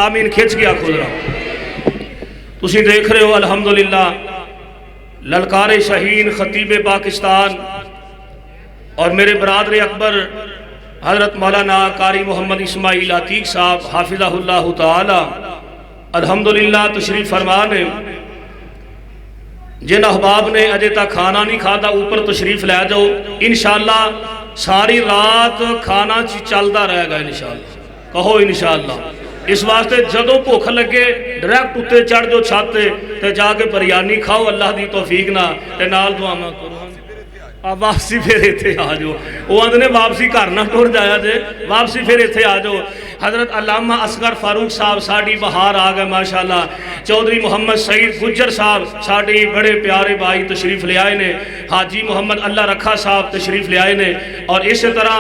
آمین کھچ گیا کھول رہا ہوں. تسی دیکھ رہے ہو الحمدللہ للکار شہین خطیب پاکستان اور میرے برادر اکبر حضرت مولانا قاری محمد اسماعیل عتیق صاحب حافظہ اللہ تعالی الحمدللہ تشریف فرمان ہے. جن احباب نے اجے تک کھانا نہیں کھاتا اوپر تشریف لے جاؤ، انشاءاللہ ساری رات کھانا چلتا رہے گا انشاءاللہ. کہو انشاءاللہ. اس واسطے جدو بھوک لگے ڈائریکٹ اتے چڑھ جو چھت تے جا کے بریانی کھاؤ اللہ دی توفیق نہ تے نال دعاواں کرو. واپسی پھر ایتھے آ جاؤ. وہ آندے نے واپسی گھر نہ ٹر جایا جے، واپسی پھر ایتھے آ جاؤ. حضرت علامہ اصغر فاروق صاحب ساڑی بہار آ گئے ماشاءاللہ. چودھری محمد سعید گجر صاحب ساڑی بڑے پیارے بھائی تشریف لے آئے نے. حاجی محمد اللہ رکھا صاحب تشریف لے آئے نے. اور اسی طرح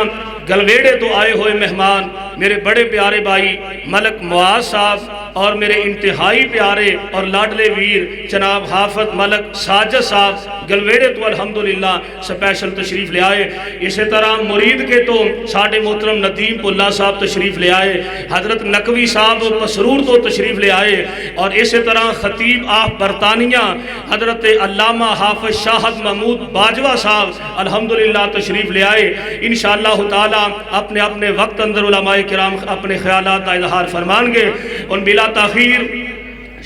گلویڑے تو آئے ہوئے مہمان میرے بڑے پیارے بھائی ملک معاذ صاحب اور میرے انتہائی پیارے اور لاڈلے ویر جناب حافظ ملک ساجد صاحب گلویڑے تو الحمدللہ سپیشل تشریف لے آئے. اسی طرح مرید کے تو ساڑھے محترم ندیم اللہ صاحب تشریف لے آئے. حضرت نقوی صاحب مسرور تو تشریف لے آئے. اور اسی طرح خطیب آف برطانیہ حضرت علامہ حافظ شاہد محمود باجوہ صاحب الحمدللہ تشریف لے آئے. انشاءاللہ تعالی اپنے اپنے وقت اندر علماء کرام اپنے خیالات کا اظہار فرمان گے. ان بلا تاخیر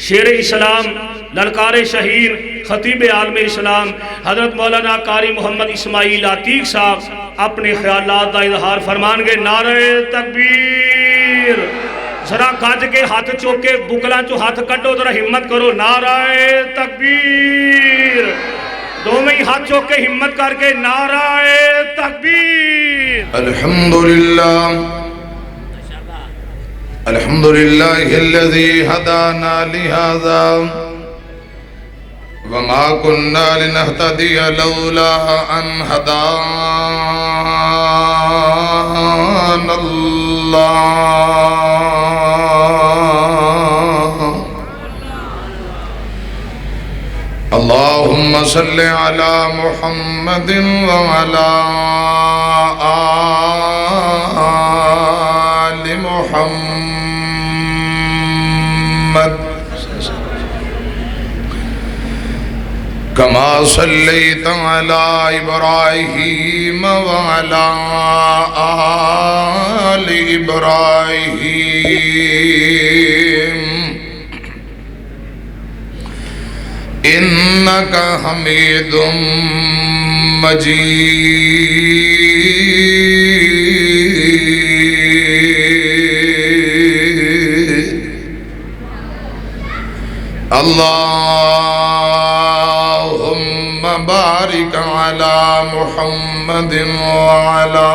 شیر اسلام للکار شہین خطیب عالم اسلام حضرت مولانا قاری محمد اسماعیل عتیق صاحب اپنے خیالات کا اظہار فرمان گے. نعرہ تکبیر. ذرا گج کے ہاتھ چوکے بکلاں چو ہاتھ کٹو ذرا ہمت کرو. نعرہ تکبیر. دو میں ہی ہاتھ چوک کے ہمت کر کے نعرہ تکبیر. الحمدللہ الحمدللہ الذی ہدانا لہذا وما كنا لنهتدي لولا ان هدانا الله. اللهم صل على محمد وعلى آل محمد كما صليت على إبراهيم وعلى آل إبراهيم إنك حميد مجيد. اللهم بارك على محمد وعلى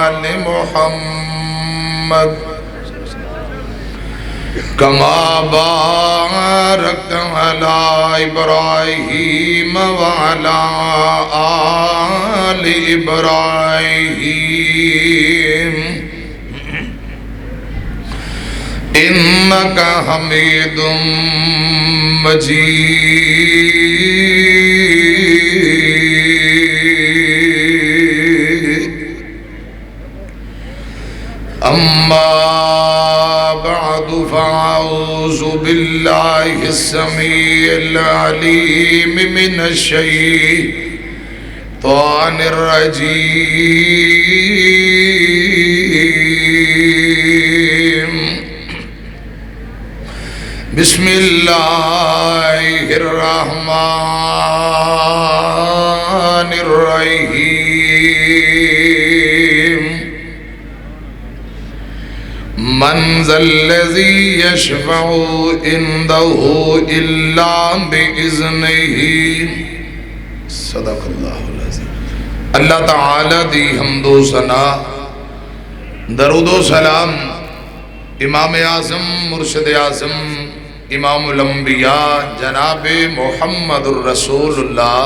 آل محمد كما باركت على إبراهيم وعلى آل إبراهيم إنك حميد مجيد. أما بعد فأعوذ بالله السميع العليم من الشيطان الرجيم. بسم الله الرحمن الرحيم. من ذا الذي يشفع عنده إلا بإذنه. صدق اللہ العظیم. اللہ تعالی دی حمد و ثنا درود و سلام امام اعظم مرشد اعظم امام الانبیاء جناب محمد الرسول اللہ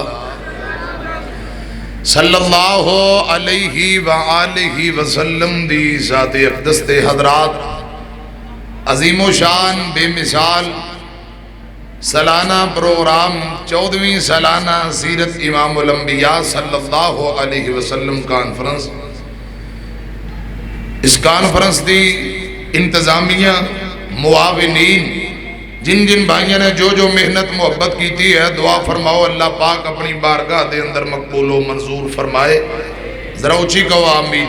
صلی اللہ علیہ وآلہ وسلم دی ذات اقدس تے حضرات عظیم و شان بے مثال سالانہ پروگرام 14ویں سالانہ سیرت امام الانبیاء صلی اللہ علیہ وسلم کانفرنس. اس کانفرنس دی انتظامیہ معاونین جن جن بھائیوں نے جو جو محنت محبت کی ہے دعا فرماؤ اللہ پاک اپنی بارگاہ دے اندر مقبول و منظور فرمائے. ذرا اونچی کہو آمین.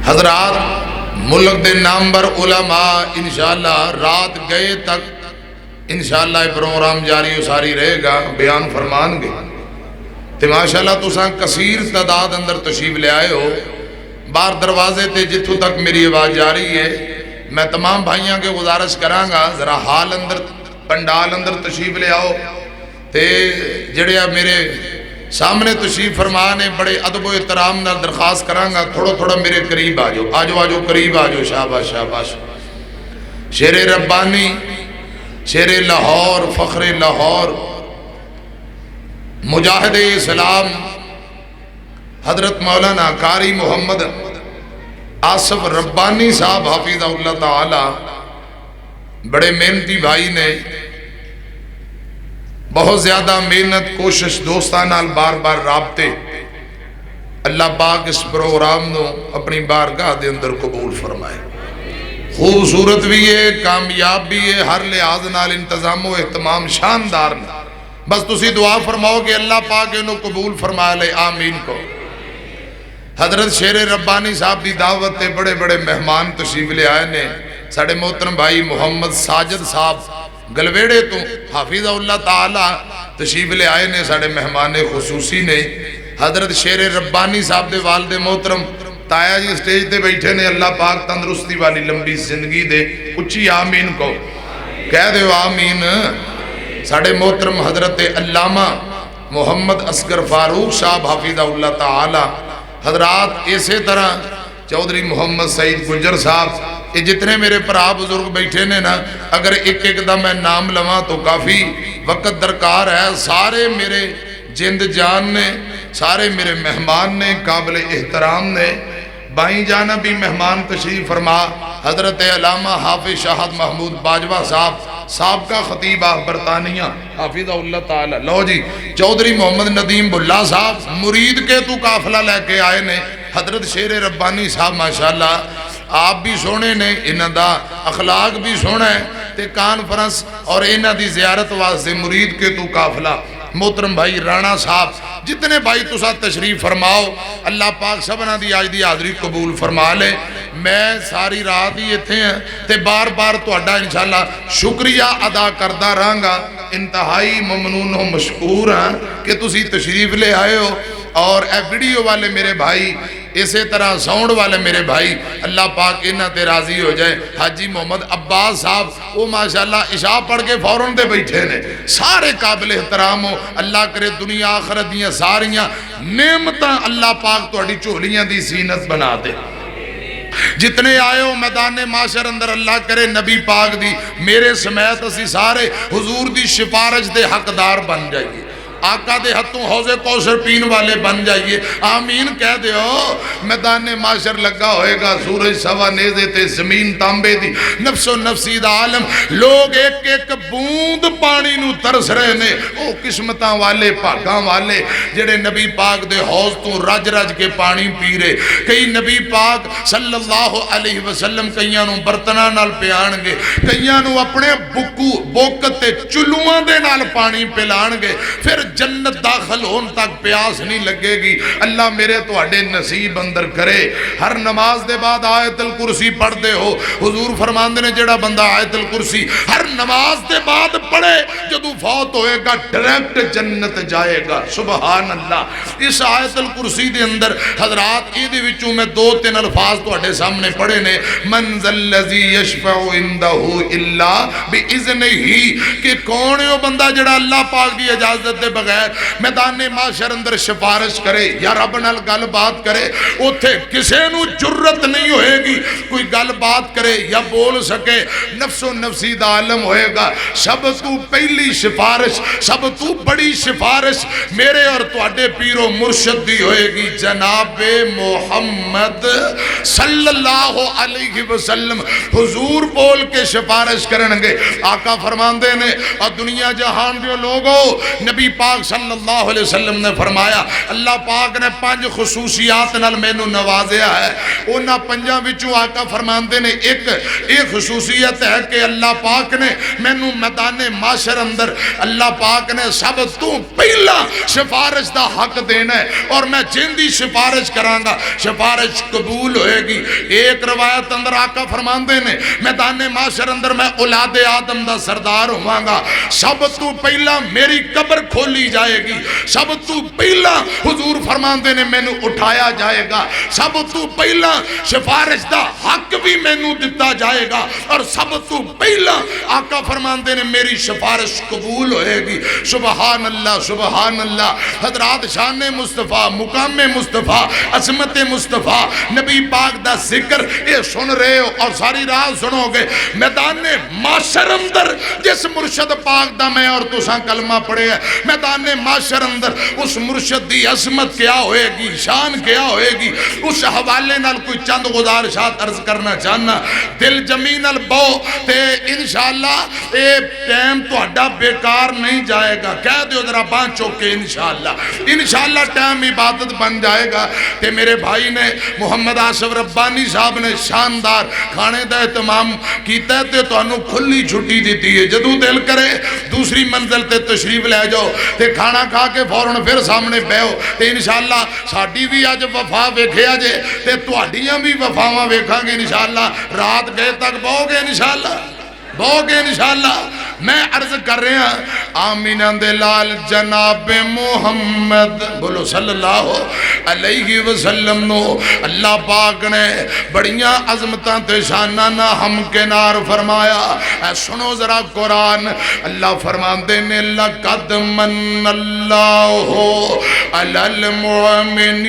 حضرات ملک دے نامور علماء انشاءاللہ رات گئے تک انشاءاللہ یہ پروگرام جاری و ساری رہے گا بیان فرمان گے تو ماشاءاللہ تساں کثیر تعداد اندر تشریف لے آئے ہو. بار دروازے تے جتھوں تک میری آواز جاری ہے میں تمام بھائیاں کے گزارش کرانگا ذرا حال اندر پنڈال اندر تشریف لے آؤ تے جڑے میرے سامنے تشریف فرمانے بڑے ادب و احترام نال درخواست کرانگا تھوڑا تھوڑا میرے قریب آجو آجو آجو قریب آجو. شاباش شاباش. شیر ربانی شیر لاہور فخر لاہور مجاہد اسلام حضرت مولانا قاری محمد آصف ربانی صاحب حافظہ اللہ تعالی بڑے محنتی بھائی نے بہت زیادہ محنت کوشش دوستان نال بار بار رابطے اللہ پاک اس پروگرام نو اپنی بارگاہ دے اندر قبول فرمائے. خوبصورت بھی ہے کامیاب بھی ہے ہر لحاظ نال انتظام و اہتمام شاندار نے. بس تسی دعا فرماؤ کہ اللہ پاک انہوں قبول فرما لے آمین کو. حضرت شیر ربانی صاحب دی دعوت تے بڑے بڑے مہمان تشریف لے آئے نے. ساڑھے محترم بھائی محمد ساجد صاحب گلویڑے تو حافظہ اللہ تعالی تشریف لے آئے نے ساڑھے مہمان خصوصی نے. حضرت شیر ربانی صاحب دے والد محترم تایا جی سٹیج تے بیٹھے نے. اللہ پاک تندرستی والی لمبی زندگی دے. اچھی آمین کو کہہ دے آمین. ساڑھے محترم حضرت علامہ محمد اصغر فاروق صاحب حافظہ اللہ تعالی. حضرات اسی طرح چودھری محمد سعید گجر صاحب یہ جتنے میرے پرا بزرگ بیٹھے نے نا اگر ایک ایک دا میں نام لواں تو کافی وقت درکار ہے. سارے میرے جند جان نے سارے میرے مہمان نے قابل احترام نے. بائیں جانا بھی مہمان تشریف فرما حضرت علامہ حافظ شاہد محمود باجوہ صاحب سابقہ خطیب برطانیہ حافظہ اللہ تعالی. لو جی چودھری محمد ندیم بلّہ صاحب مرید کے تو قافلہ لے کے آئے نے. حضرت شیر ربانی صاحب ماشاءاللہ آپ بھی سونے نے انہاں دا اخلاق بھی سونا ہے تے کانفرنس اور انہاں دی زیارت واسطے مرید کے تو قافلہ. محترم بھائی رانا صاحب جتنے بھائی تسا تشریف فرماؤ اللہ پاک سبنا دی آج دی حاضری قبول فرما لے. میں ساری رات ہی اتھے ہیں تے بار بار تو اڈا انشاءاللہ شکریہ ادا کردہ رہنگا. انتہائی ممنون و مشکور ہیں کہ تسی تشریف لے آئے ہو. اور اے ویڈیو والے میرے بھائی اسی طرح ساؤنڈ والے میرے بھائی اللہ پاک انہاں تے راضی ہو جائے. حاجی محمد عباس صاحب وہ ماشاءاللہ عشاء پڑھ کے فوراں دے بیٹھے نے. سارے قابل احترام ہو. اللہ کرے دنیا آخرت دیاں ساریاں نعمتاں اللہ پاک تو اڈی چولیاں دی زینت بنا دے. جتنے آئے ہو میدان معاشر اندر اللہ کرے نبی پاک دی میرے سمیت اسی سارے حضور دی سفارش دے حقدار بن جائیے. آقا دے ہتھوں حوض کوثر پین والے بن جائیے. آمین کہہ دے ہو. میدان معاشر لگا ہوئے گا سورج سوا نیزے تے زمین تانبے دی نفس و نفسی دا عالم لوگ ایک ایک بوند پانی نو ترس رہے نے. او قسمتاں والے پاکاں والے جڑے نبی پاک دے حوض تو رج رج کے پانی پی رہے. کئی نبی پاک صلی اللہ علیہ وسلم کئیاں نو برتناں نال پیان گے کئیاں نو اپنے بوکت تے چلوان دے نال پانی پلان گے. پھر جنت داخل ہون تک پیاس نہیں لگے گی. اللہ میرے تو اڈے نصیب اندر کرے. ہر نماز دے بعد آیت الکرسی پڑھ دے ہو. حضور فرماندے نے جڑا بندہ آیت الکرسی ہر نماز دے بعد پڑھے جدو فوت ہوئے گا ڈائریکٹ جنت جائے گا. سبحان اللہ. اس آیت الکرسی دے اندر حضرات ایدے وچوں میں دو تین الفاظ تو اڈے سامنے پڑھے نے. من ذا الذی یشفع عنده الا باذنہ کہ کون ہے وہ بندہ جڑا اللہ پاک دی اجازت دے بغیر میدان معاشر اندر سفارش کرے یا رب نال گل بات کرے. اوتھے کسے نو جرت نہیں ہوئے گی کوئی گل بات کرے یا بول سکے. نفس و نفسی دا عالم ہوئے گا. سب تو پہلی سفارش سب تو بڑی سفارش میرے اور تواڈے پیر و مرشد دی ہوئے گی جناب محمد صلی اللہ علیہ وسلم. حضور بول کے سفارش کرنگے. آقا فرماندے نے اور دنیا جہان دیو لوگو نبی پاک پاک صلی اللہ علیہ وسلم نے فرمایا اللہ پاک نے 5 خصوصیات نال مینوں نوازیا ہے. انہاں 5 وچوں آقا فرماندے نے ایک خصوصیت ہے کہ اللہ پاک نے مینوں میدان معاشر اندر اللہ پاک نے سب تو پہلا سفارش دا حق دینا ہے اور میں جندی سفارش کراں گا سفارش قبول ہوئے گی. ایک روایت اندر آقا فرماندے نے میدان معاشر اندر میں اولاد آدم دا سردار ہواں گا. سب تو پہلا میری قبر کھولی جائے گی. سب تو پہلا حضور فرماندے نے مینوں اٹھایا جائے گا. سب تو پہلا سفارش دا حق بھی مینوں دتا جائے گا اور سب تو پہلا آقا فرماندے نے میری سفارش قبول ہوئے گی. سبحان اللہ سبحان اللہ. حضرات شان مصطفیٰ مقام مصطفیٰ عظمت مصطفیٰ نبی پاک دا ذکر یہ سن رہے ہو اور ساری رات سنو گے. میدان معاشر اندر جس مرشد پاک دا میں اور تساں کلمہ پڑھے ہے میدان معاشر اندر اس مرشد دی عظمت کیا ہوئے گی شان کیا ہوئے گی اس حوالے نال کوئی چند گزارشات عرض کرنا چاہنا. دل جمین البو تے انشاءاللہ اے ٹائم تو اڈا بیکار نہیں جائے گا. کہہ دیو ذرا بان چوکے انشاءاللہ ٹائم عبادت بن جائے گا. تے میرے بھائی نے محمد آصف ربانی صاحب نے شاندار کھانے دا اہتمام کیتا ہے تے تو انہوں کھلی چھٹی دیتی ہے. جدو دل کرے دوسری منزل تے تشریف لے جاؤ تے کھانا کھا کے فوراں پھر سامنے بیو تے انشاءاللہ ساڈی بھی آج وفا ویکھیا جے تے تہاڈیاں بھی وفاواں ویکھاں گے انشاءاللہ. رات گئے تک بہو گے انشاءاللہ بہو گے انشاءاللہ. میں عرض کر رہے ہیں آمینہ دے لال جناب محمد بولو صلی اللہ علیہ وسلم نو اللہ پاک نے بڑیاں عظمتاں تے شاناں نہ ہم کنار فرمایا. اے سنو ذرا قرآن اللہ فرماندے نے لقد من اللہ علی المؤمنین.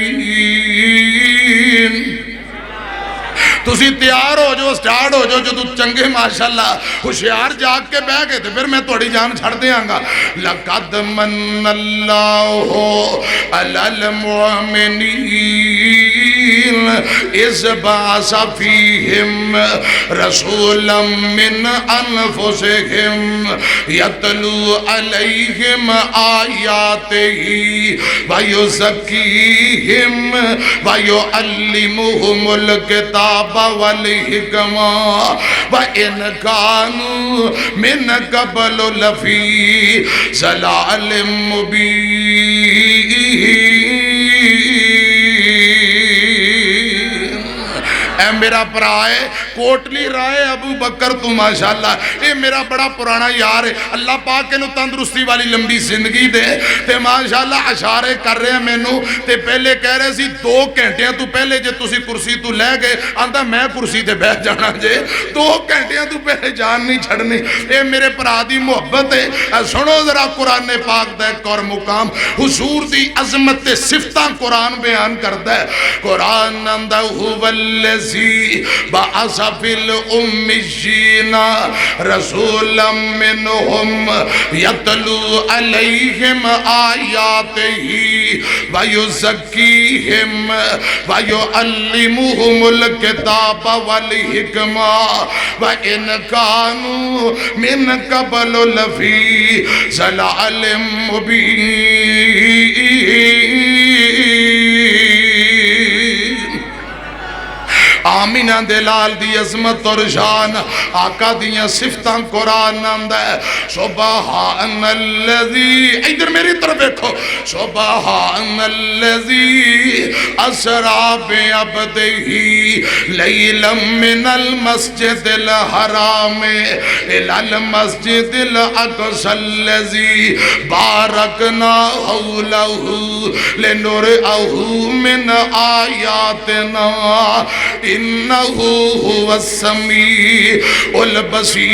تسی تیار ہو جو سٹارٹ ہو جو تو چنگے ماشاءاللہ ہوشیار جاگ کے بہ گئے تھے پھر میں تھوڑی جان چھڑ دیاں گا. لقد من اللہ علی المؤمنین اذ بعث فیہم رسولا من انفسہم یتلو علیہم آیاتہ ویزکیہم ویعلمہم الکتاب والحکمہ وَإِنْ كَانُوا مِنْ قَبْلُ لَفِي ضَلَالٍ مُبِينٍ. اے میرا پرائے کوٹلی رائے ابو بکر تو ماشاءاللہ اے میرا بڑا پرانا یار ہے. اللہ پاک انہوں تندرستی والی لمبی زندگی دے تے ماشاءاللہ اشارے کر رہے ہیں مینوں تے پہلے کہہ رہے سی 2 گھنٹیاں تو پہلے جے تسی کرسی تو لے گئے آندہ میں کرسی تے بیٹھ جانا جے 2 گھنٹیاں تو پہلے جان نہیں چھڑنی. اے میرے پرا دی محبت ہے. سنو ذرا قرآن پاک دا ایک اور مقام حضور دی عظمت تے صفتاں قرآن بیان کرتا ہے. قرآن اندہ والذی بعث فی الأمیین رسولا منہم یتلو علیہم آیاتہ ویزکیہم ویعلمہم الکتاب والحکمہ وَإِنْ كَانُوا مِنْ قَبْلُ لَفِي ضَلَالٍ مُبِينٍ. آمینہ دلال دی عظمت اور شان آقا دیاں صفتاں قرآن اندہ ہے. سبحان اللذی ادھر میری طرف دیکھو سبحان اللذی اسرا بعبدہی لیلا من المسجد الحرام الى المسجد الاقصى الذی بارکنا حولہ لنرئہ من آیاتنا إنه هو السميع البصير.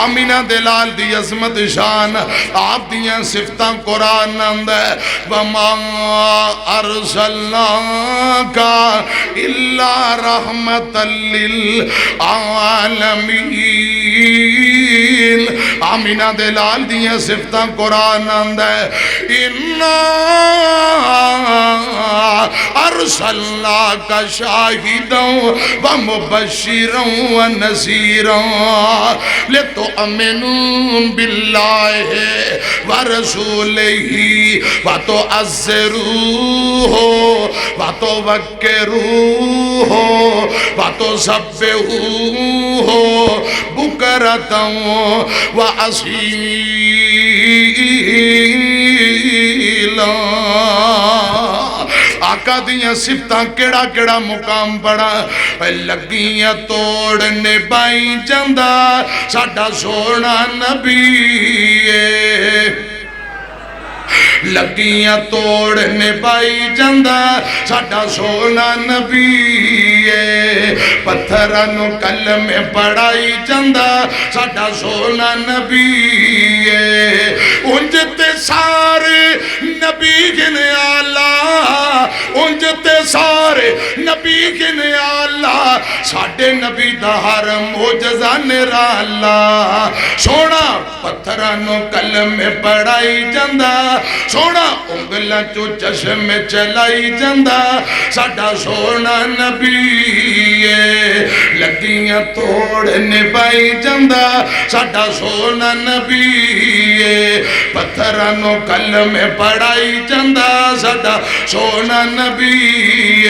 آمینہ دلال دی عظمت شان آپ دیاں صفتاں قرآن اندر وَمَا أَرْسَلْنَاكَ إِلَّا رَحْمَةً لِلْعَالَمِينَ آمینہ دلال دیاں صفتاں قرآن اندر اِنَّا أَرْسَلْنَاكَ شَاهِدًا وَمُبَشِّرًا وَنَذِيرًا لِتُؤْمِنُوا بِاللَّهِ وَرَسُولِهِ وَتُعَزِّرُوهُ وَتُوَقِّرُوهُ وَتُسَبِّحُوهُ بُكْرَةً وَأَصِيلًا آقا دیاں صفتاں کیڑا کیڑا مقام پڑا لگیاں توڑنے بائی جندہ ساڈا سونا نبی لگیاں توڑنے بائی جندہ ساڈا سونا نبی پتھرانو کلمے پڑھائی جندہ ساڈا سونا نبی انجتے سارے نبی گنے اللہ انجتے سارے نبی گنے اللہ ساڈے نبی دا ہر موجزہ نرا اللہ سونا پتھرانو کلمے پڑھائی جندہ سونا انگلہ چو چشم چلائی جندہ ساڈا سونا نبی لگیاں توڑنے بائی جندہ ساڈا سونا نبی پتھرانو کلمے پڑھائی جندہ ساڈا سونا نبی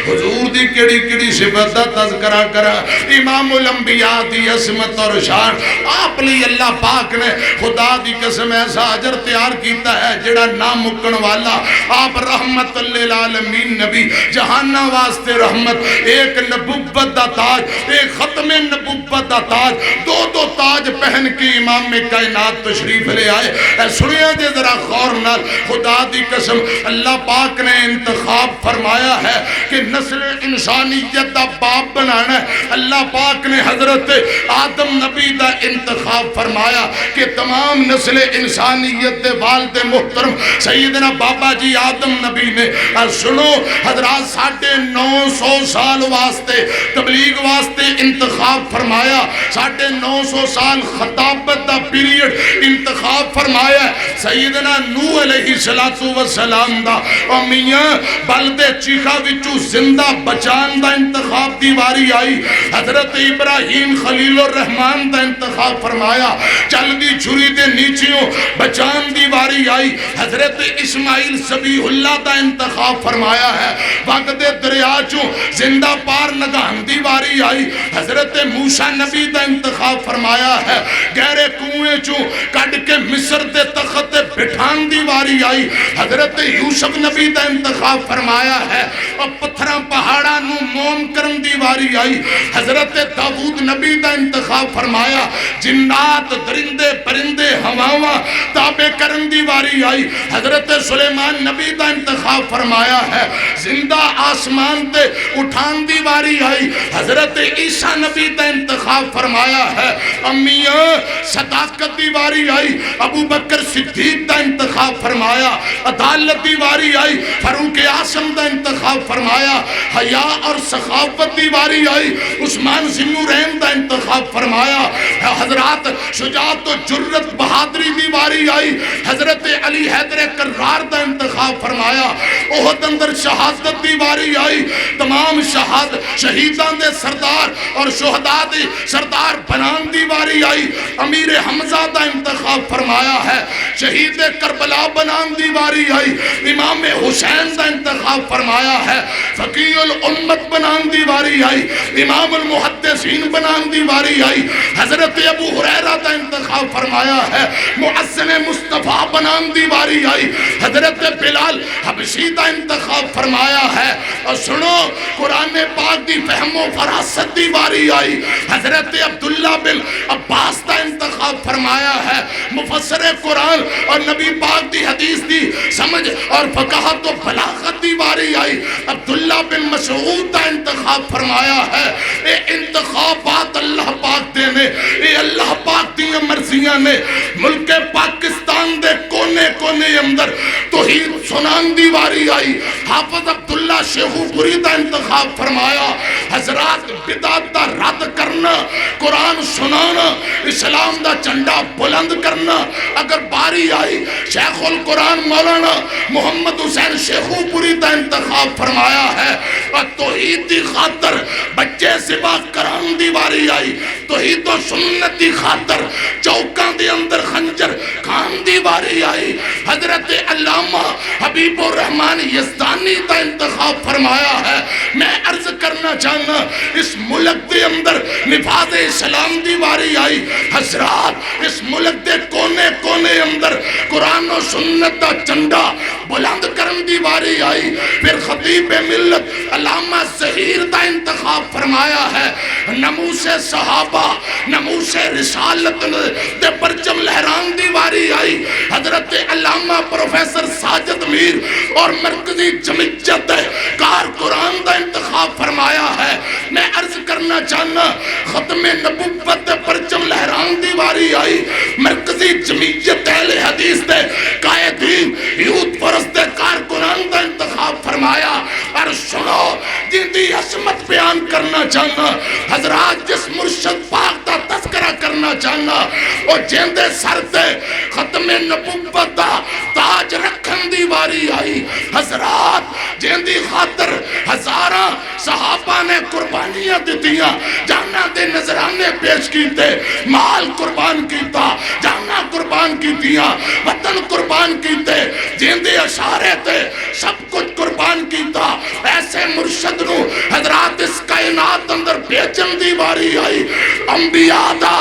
حضور دی کڑی کڑی صفت دا تذکرہ کرا امام الانبیاء دی عظمت اور شان آپ لی اللہ پاک نے خدا دی قسم ایسا اجر تیار کیتا ہے جڑا نام مکن والا آپ رحمت للعالمین نبی جہانہ واسطے رحمت ایک نبوت دا تاج ایک ختم نبوت دا تاج دو تاج پہن کی امام میں کائنات تشریف لے آئے اے سنیا جے ذرا غور نال خدا دی قسم اللہ پاک نے انتخاب فرمایا ہے کہ نسل انسانیت دا باپ بنانا ہے اللہ پاک نے حضرت آدم نبی دا انتخاب فرمایا کہ تمام نسل انسانیت دے والد محترم سیدنا بابا جی آدم نبی نے سنو حضرات 950 سال واسطے تبلیغ واسطے انتخاب فرمایا 950 سال خطابت دا پیریڈ انتخاب فرمایا سیدنا نوح علیہ السلام دا اور میاں بلدے چیخا وچو زندہ بچان دا انتخاب دیواری آئی حضرت ابراہیم خلیل الرحمن دا انتخاب فرمایا چل دی چھری دے نیچیوں بچان دیواری آئی حضرت اسماعیل سبیح اللہ دا انتخاب فرمایا ہے وقت دریا چوں زندہ پار نگاہن دیواری آئی حضرت موسیٰ نبی دا انتخاب فرمایا ہے گہرے کنویں چوں کٹ کے مصر دے تخت بٹھان دیواری آئی حضرت یوسف نبی دا انتخاب فرمایا ہے اور پتھراں پہاڑاں نو موم کرن دیواری آئی حضرت داؤد نبی دا انتخاب فرمایا جنات درندے پرندے ہواواں تابع کرن دیواری آئی حضرت سلیمان نبی دا انتخاب فرمایا ہے زندہ آسمان تے اٹھان دیواری آئی حضرت عیسیٰ نبی دا انتخاب فرمایا ہے امیاں صداقت دیواری آئی ابو بکر صدیق دا انتخاب فرمایا عدالت دیواری آئی فاروق اعظم دا انتخاب فرمایا حیاء اور سخاوت دیواری آئی عثمان ذوالنورین دا انتخاب فرمایا حضرات شجاعت و جرت بہادری دیواری آئی حضرت علی حیدر کرار دا انتخاب فرمایا احد اندر شہادت دیواری آئی تمام شہیدان دے سردار اور شہداء دے سردار بنان دیواری آئی امیر حمزہ دا انتخاب فرمایا ہے شہید کربلا بنان دیواری آئی امام حسین دا انتخاب فرمایا ہے فقیہ الامت بنان دیواری آئی امام المحدثین بنان دیواری آئی حضرت ابو ہریرہ دا انتخاب فرمایا ہے محسن مصطفیٰ بنان دی واری آئی حضرت بلال حبشی دا انتخاب فرمایا ہے اور سنو قرآن پاک دی فہم و فراست دی واری آئی حضرت عبداللہ بن عباس دا انتخاب فرمایا ہے مفسر قرآن اور نبی پاک دی حدیث دی سمجھ اور فقاہت و بلاغت دی واری آئی عبداللہ بن مسعود دا انتخاب فرمایا ہے اے انتخابات اللہ پاک دینے اے اللہ پاک دی مرضیاں نے ملک پاکستان دے کونے کونے اندر توحید سنان دی واری آئی حافظ عبداللہ شیخو پوری دا انتخاب فرمایا حضرات بدعت دا رد کرنا قرآن سنانا اسلام دا جھنڈا بلند کرنا اگر باری آئی شیخ القرآن مولانا محمد حسین شیخو پوری دا انتخاب فرمایا ہے اور توحید دی خاطر بچے ذبح کران دی واری آئی توحید و سنت دی خاطر چوکان دی اندر خنجر کھان دی واری آئی حضرت علامہ حبیب الرحمن یزدانی دا انتخاب فرمایا ہے میں عرض کرنا چاہنا اس ملک دے اندر نفاذ اسلام دی واری آئی حضرات اس ملک دے کونے کونے اندر قرآن و سنت دا جھنڈا بلند کرن دی واری آئی پھر خطیب ملت علامہ ظہیر دا انتخاب فرمایا ہے نموس صحابہ نموس رسالت دے پرچم لہران دی واری آئی حضرت علامہ پروفیسر ساجد میر اور مرکزی جمعیت کار قرآن دا انتخاب فرمایا ہے میں عرض کرنا چاہنا ختم نبوت دے پرچم لہران دی واری آئی مرکزی جمعیت اہل حدیث دے قائدین یوت پرست دے کار قرآن دا انتخاب فرمایا اور سنو جن دی عظمت بیان کرنا چاہنا حضرات جس مرشد پاک دا تذکرہ کرنا چاہنا اور جن دے سر دے ختم نبوت دا تاج رکھن دی واری آئی حضرات جن دی خاطر ہزاراں صحابہ نے قربانیاں دیتیاں جانا دے نظرانے پیش کیتے مال قربان کیتا جانا قربان کیتیاں وطن قربان کیتے جن دے اشارے تے سب کچھ قربان کیتا ایسے مرشد نو حضرات اس کائنات اندر بیچن دی واری آئی انبیاء دا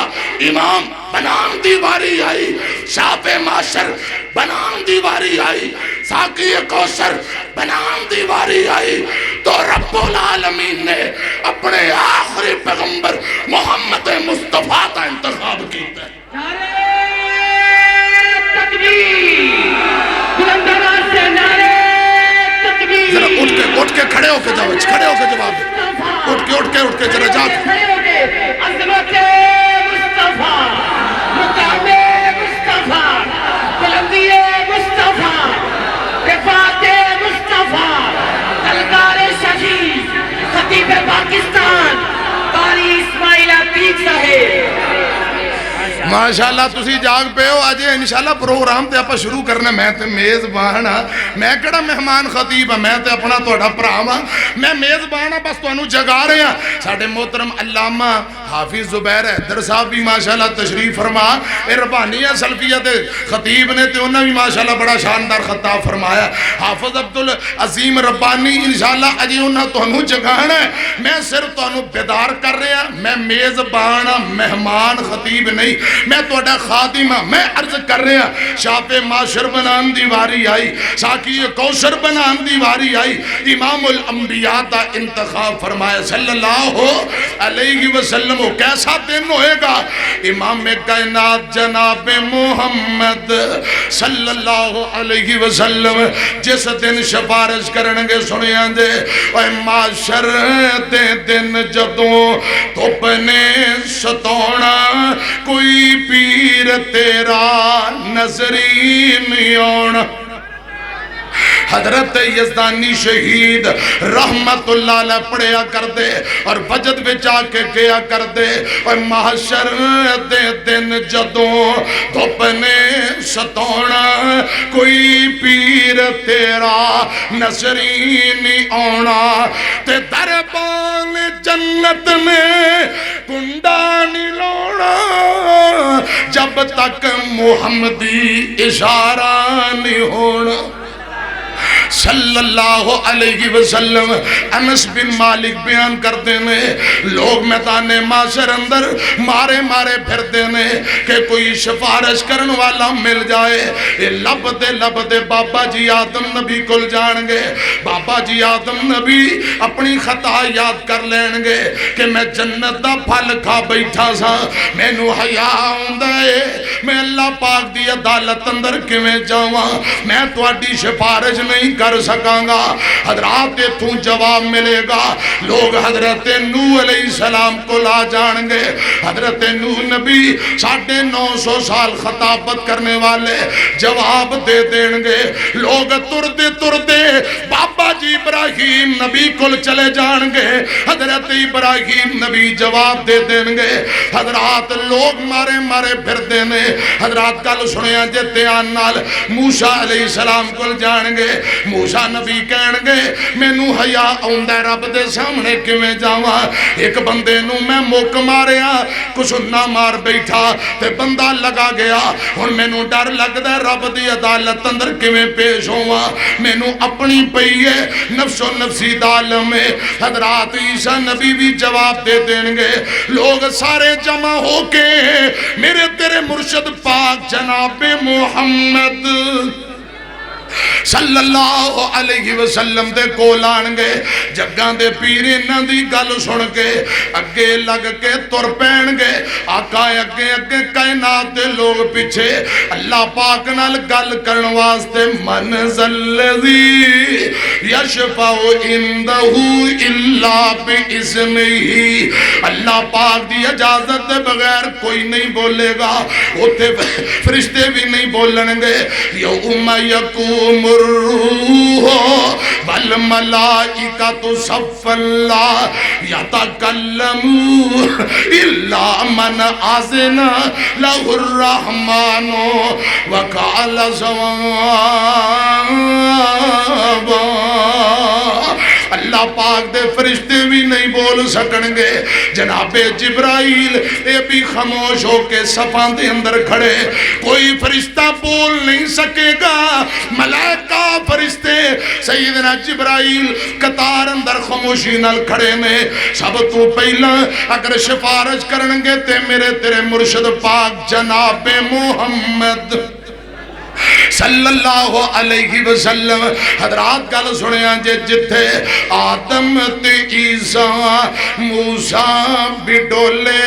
امام بنان دی واری آئی شاپ معاشر بنان دی واری آئی ساقی کوثر بنان دی واری آئی تو رب العالمین نے اپنے آخری پیغمبر محمد مصطفیٰ کا انتخاب کیتا ہے ذرا اٹھ کے کھڑے ہو کے جاؤ کھڑے ہو کے جواب دے اٹھ کے ذرا جا عظمت مصطفیٰ مقام مصطفیٰ بلندی مصطفیٰ رفعت مصطفیٰ تلکار شہید خطیب پاکستان قاری اسماعیل عتیق صاحب ماشاءاللہ تسی جاگ پہ ہو آج انشاءاللہ پروگرام تے اپا شروع کرنا میں تے میزبان ہاں میں کڑا مہمان خطیب ہاں میں تے اپنا توڑا پراما میں میزبان ہاں بس تو انہوں جگا رہے ہیں ساڑھے محترم علامہ حافظ زبیر حیدر صاحب بھی ماشاءاللہ تشریف فرما اربانیہ سلفیت خطیب نے تے انہوں بھی ماشاءاللہ بڑا شاندار خطاب فرمایا حافظ عبدالعظیم ربانی انشاءاللہ اجی انہوں تو انہوں جگانا ہے میں صرف تو انہوں بیدار کر رہے ہیں میں میزبان ہاں مہمان خطیب نہیں میں توڑا خادمہ میں عرض کر رہے ہیں شاپ معاشر بنان دی واری آئی ساکی کوثر بنان دی واری آئی امام الانبیاء دا انتخاب فرمایا صلی اللہ علیہ وسلم کیسا دن ہوئے گا امام کائنات جناب محمد صلی اللہ علیہ وسلم جس دن شفارش کرنگے سنیاں دے اے معاشر دے دن جدوں تھوپنے ستونا کوئی پیر تیرا نظری نہیں آنا حضرت یزدانی شہید رحمت اللہ علیہ پڑھیا کر دے اور وجد بچا کے گیا کر دے اور محشر دے دن جدوں دھوپنے ستونا کوئی پیر تیرا نظری نہیں آنا تے دربان جنت میں کنڈا نہیں لونا جب تک محمدی اشارہ نہیں ہونا صلی اللہ علیہ وسلم انس بن مالک بیان کرتے ہیں لوگ میدان معاشر اندر مارے مارے پھرتے ہیں کہ کوئی سفارش کرن والا مل جائے. لب دے بابا جی آدم نبی کل جان گے. بابا جی آدم نبی اپنی خطا یاد کر لین گے کہ میں جنت دا پھل کھا بیٹھا سا, میں نو حیا آندا ہے, میں اللہ پاک دی عدالت اندر کیویں جاواں, میں تواڈی سفارش نہیں کر سکاں گا. حضرات تو جواب ملے گا. لوگ حضرت نوح علیہ السلام کو لا جان گے. حضرت نوح نبی 950 سال خطابت کرنے والے جواب دے دیں گے. لوگ تردے بابا جی ابراہیم نبی کل چلے جان گے. حضرت ابراہیم نبی جواب دے دیں گے. حضرات لوگ مارے مارے پھر دینے. حضرات کل سنیا جے دھیان نال موسیٰ علیہ السلام کل جان گے. موسیٰ نبی کہن گے مینوں حیا آوندا رب دے سامنے کیویں جاواں. ایک بندے نوں میں موک ماریا, کچھ نہ مار بیٹھا تے بندہ لگا گیا. ہن مینوں ڈر لگدا رب دی عدالت اندر کیویں پیش ہوواں. مینوں اپنی پئی ہے نفس و نفسی دا عالم ہے. حضرات عیسیٰ نبی بھی جواب دے دیں گے. لوگ سارے جمع ہو کے میرے تیرے مرشد پاک جناب محمد صلی اللہ علیہ وسلم دے کول آن گے. جگاں دے پیر انہاں دی گل سن کے اگے لگ کے تر پین گے. آقا اگے اگے کائنات دے لوگ پیچھے اللہ پاک نال گل کرن واسطے من ذلذی یشفع عندہ الا باذنہ. اللہ پاک دی اجازت دے بغیر کوئی نہیں بولے گا. اوتھے فرشتے بھی نہیں بولن گے. یوم یکون الروح والملائکۃ صفا لا یتکلمون الا من اذن لہ الرحمن وقال صوابا. اللہ پاک دے فرشتے بھی نہیں بول سکن گے. جناب جبرائیل اے بھی خاموش ہو کے صفاں دے اندر کھڑے. کوئی فرشتہ بول نہیں سکے گا. ملائکہ فرشتے سیدنا جبرائیل قطار اندر خاموشی نال کھڑے نے. سب تو پہلا اگر سفارش کرن گے تے میرے تیرے مرشد پاک جناب محمد صلی اللہ علیہ وسلم. حضرات گل سنیا جے جتھے آدم تے عیسیٰ موسیٰ بھی ڈولے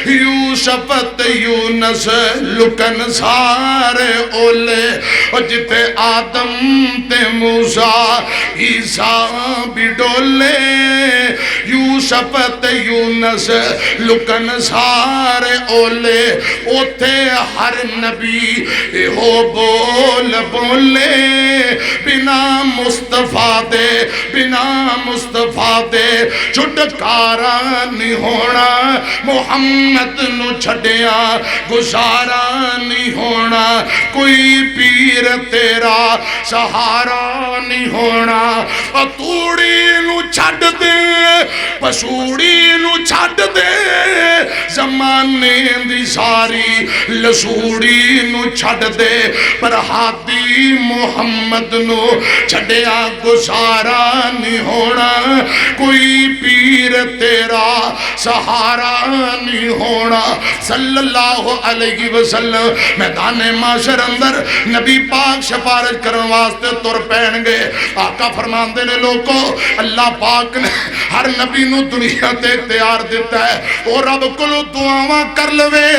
یوسف تے یونس لکن سارے اولے. اور جتھے آدم تے موسیٰ عیسیٰ بھی ڈولے یوسف تے یونس لکن سارے اولے. اوتھے ہر نبی ہو بول بولے بنا مصطفیٰ دے چھٹکارا نہیں ہونا. محمد نو چھڑیا گزارا نہیں ہونا. کوئی پیر تیرا سہارا نہیں ہونا. توڑی نو چھڑ دے پسوڑی نو چھڑ دے زمانے دی ساری لسوڑی نو چھڑ دے. پر ہادی محمد نو چھڑیا گزارا نہیں ہونا. کوئی پیر تیرا سہارا نہیں ہونا. صلی اللہ علیہ وسلم میدان معاشر اندر نبی پاک سفارش کرن واسطے تر پین گے. آقا فرماندے نے لوگوں اللہ پاک نے ہر نبی نو دنیا تے اختیار دیتا ہے. او رب کولو دعاواں کر لوے,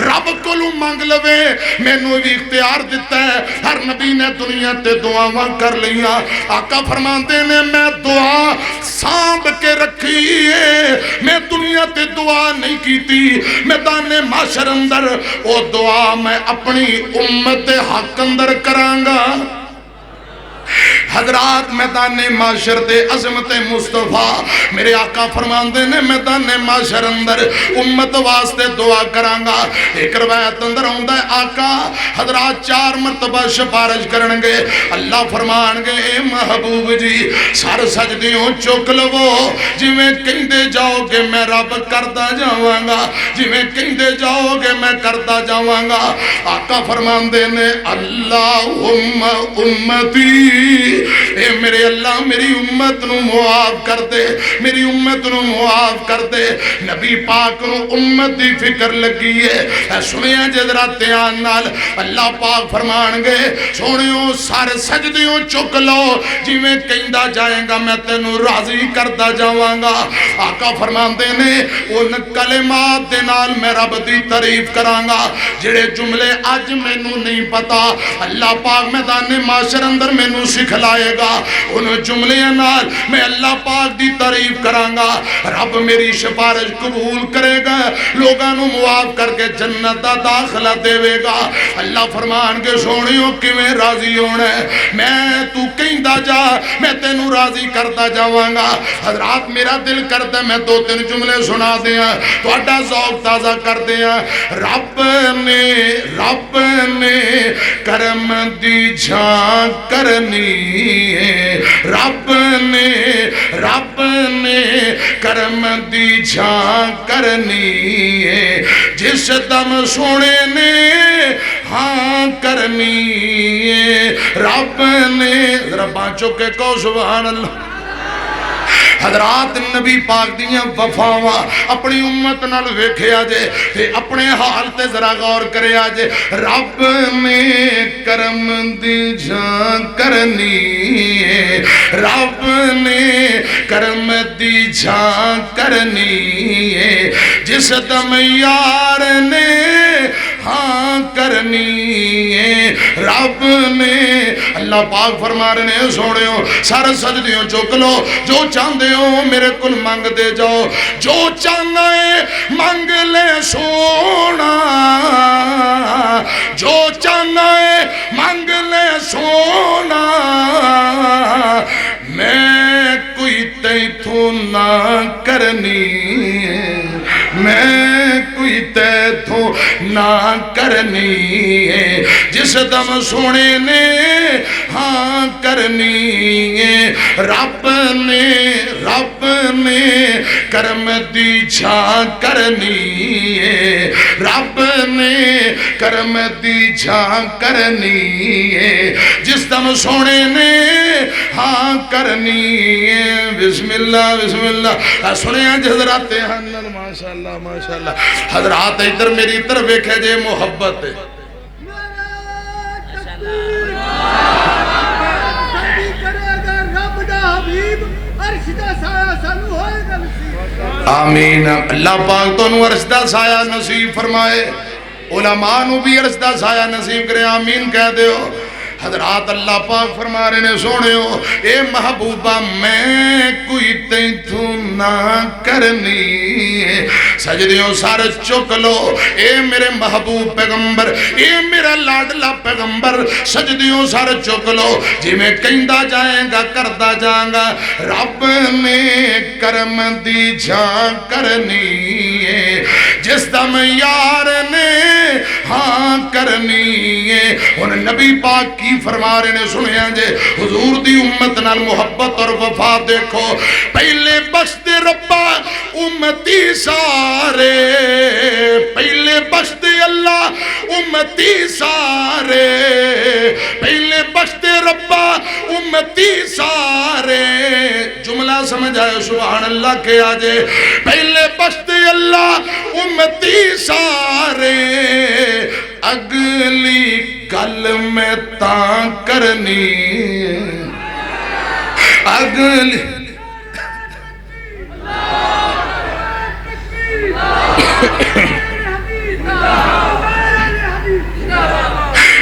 رب کولو مانگ لوے. مینوں بھی اختیار دیتا ہے. ہر نبی نے دنیا تے دعاواں کر لیاں. آقا فرماندے نے میں دعا سانب کے رکھی ہے, میں دنیا تے دعا نہیں کیتی. میدان معاشر اندر او دعا میں اپنی امت حق اندر کرانگا. حضرات میدان معاشر دے عظمت مصطفیٰ میرے آقا فرماندے نے میدان معاشر اندر امت واسطے دعا کرانگا. ایک روایت اندر ہوندہ ہے آقا حضرات 4 مرتبہ سفارش کرنگے. اللہ فرمانگے اے محبوب جی سر سجدیوں چک لو جی میں کہندے جاؤ گے میں رب کردہ جاوانگا, جی میں کہندے جاؤ گے میں کردہ جاوانگا. آقا فرماندے نے اللہم امتی اے میرے اللہ میری امت نو معاف کر دے، میری امت نو معاف کر دے۔ نبی پاک نو امت دی فکر لگی ہے۔ اے سنیا جدرا دھیان نال اللہ پاک فرمان گے سونیو سارے سجدیوں چک لو جی میں کہندا جائے گا میں تینوں راضی کردا جاواں گا۔ آقا فرماندے نے ان کلمات دے نال میں رب دی تعریف کراں گا جڑے جملے اج مینوں نہیں پتا اللہ پاک میدان معاشر اندر مینوں سکھلائے گا، ان جملیاں نال میں اللہ پاک دی تعریف کراں گا۔ رب میری سفارش قبول کرے گا، لوگاں نوں معاف کر کے جنت دا داخلہ دے گا۔ اللہ فرمان کے سونیو کیویں راضی ہونا ہے، میں تو کہندا جا میں تینوں راضی کرتا جاواں گا۔ حضرات میرا دل کرتا ہے میں دو تین جملے سنا دیاں تہاڈا ذوق تازہ کر دیاں۔ رب نے کرم دی جھان کرنی ہے، رب نے کرم دی جھان کرنی ہے، جس دم سونے نے ہاں کرنی ہے، رب نے ذرا بانچو کے کہو سبحان اللہ۔ حضرات نبی پاک دیاں وفاواں اپنی امت نال ویکھیا جے تے اپنے حال تے ذرا غور کریا جے۔ رب نے کرم دی جھان کرنی ہے، رب نے کرم دی جھان کرنی ہے، جس دم یار نے ہاں کرنی ہے، رب نے اللہ پاک فرما رہے ہیں سوڑیو سارے سجدیوں چک لو جو چاندے ہو میرے کل مانگ دے جاؤ، جو چاہنا ہے مانگ لے سونا، جو چاہنا ہے مانگ لے سونا، میں کوئی تیتھوں نہ کرنی ہے، میں کوئی تیتھوں نہ کرنی ہے، جس دم سونے نے ہاں کرنی ہے، رب نے کرم دی جھان کرنی ہے، رب نے کرم دی جھان کرنی ہے، جس دم سونے نے ہاں کرنی ہے۔ بسم اللہ بسم اللہ سنیا حضرات ماشاءاللہ ماشاءاللہ۔ حضرات ادھر میری طرف ویکھے جے محبت ہے، آمین۔ اللہ پاک تو عرش دا سایہ نصیب فرمائے، علماء نو بھی عرش دا سایہ نصیب کرے، آمین کہہ دیو۔ حضرات اللہ پاک فرما رہے نے سونیو اے محبوبہ میں کوئی تیتھوں نہ کرنی ہے، سجدیوں سار چک لو اے میرے محبوب پیغمبر، اے میرا لاڈلا پیغمبر، سجدیوں سار چک لو جی میں کہندا جائیں گا کردا جائیں گا۔ رب نے کرم دی جھان کرنی ہے، جس دم یار نے ہاں کرنی ہے۔ انہیں نبی پاک کی فرما رہے نے سنیا جے حضور دی امت نال محبت اور وفا دیکھو، پہلے بخش دے ربا امتی سارے، پہلے بخش دے اللہ امتی سارے، پہلے بخش دے ربا امتی سارے، جملہ سمجھ آئے سبحان اللہ کے آجے، پہلے بخش دے اللہ امتی سارے، اگلی گل میں تاں کرنی اگلی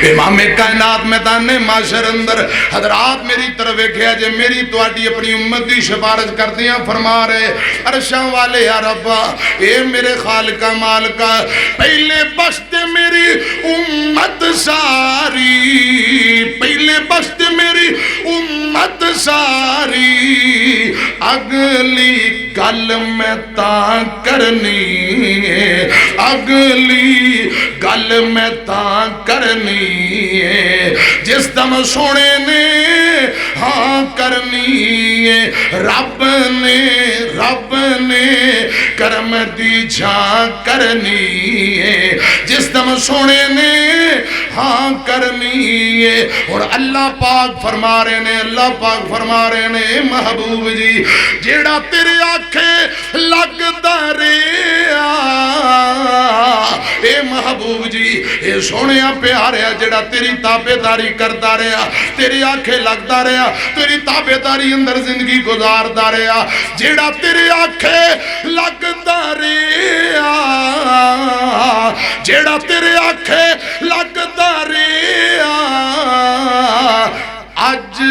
امام کائنات میدان معاشر اندر حضرات میری طرف ویکھیا جے میری تواڈی اپنی امت دی سفارش کردیاں فرما رہے عرشاں والے یا ربا اے میرے خالقہ مالکہ پہلے بخش دے میری امت ساری، پہلے بخش دے میری امت ساری، اگلی گل میں تاں کرنی ہے، اگلی گل میں تاں کرنی ہے، جس دم سونے نے ہاں کرنی ہے۔ رب نے کرم دی جھان کرنی ہے، جس دم سونے نے ہاں کرنی ہے۔ اور اللہ پاک فرما رہے نے، اللہ پاک فرما رہے نے محبوب جی جیڑا تیرے آنکھیں لگدا رہیا اے محبوب جی اے سونیا پیاریا جیڑا تیری تابعداری کردا رہیا، تیری آنکھیں لگدا رہیا، تیری تابعداری اندر زندگی گزاردا رہیا، جیڑا تیری آنکھیں لگدا رہیا، جیڑا تیرے آنکھیں لگدا رہیا، اج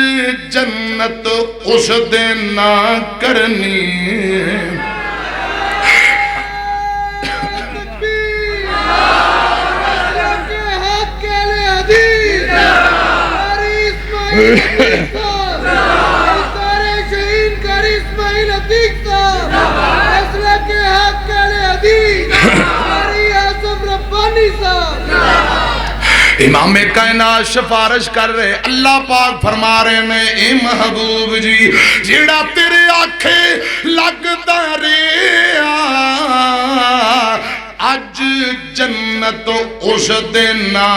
جنت اس دن نہ کرنی۔ امام کائنات سفارش کر رہے، اللہ پاک فرما رہے نے اے محبوب جی جیڑا تیرے آنکھیں لگدا رہیا، اج جنت اس دن نہ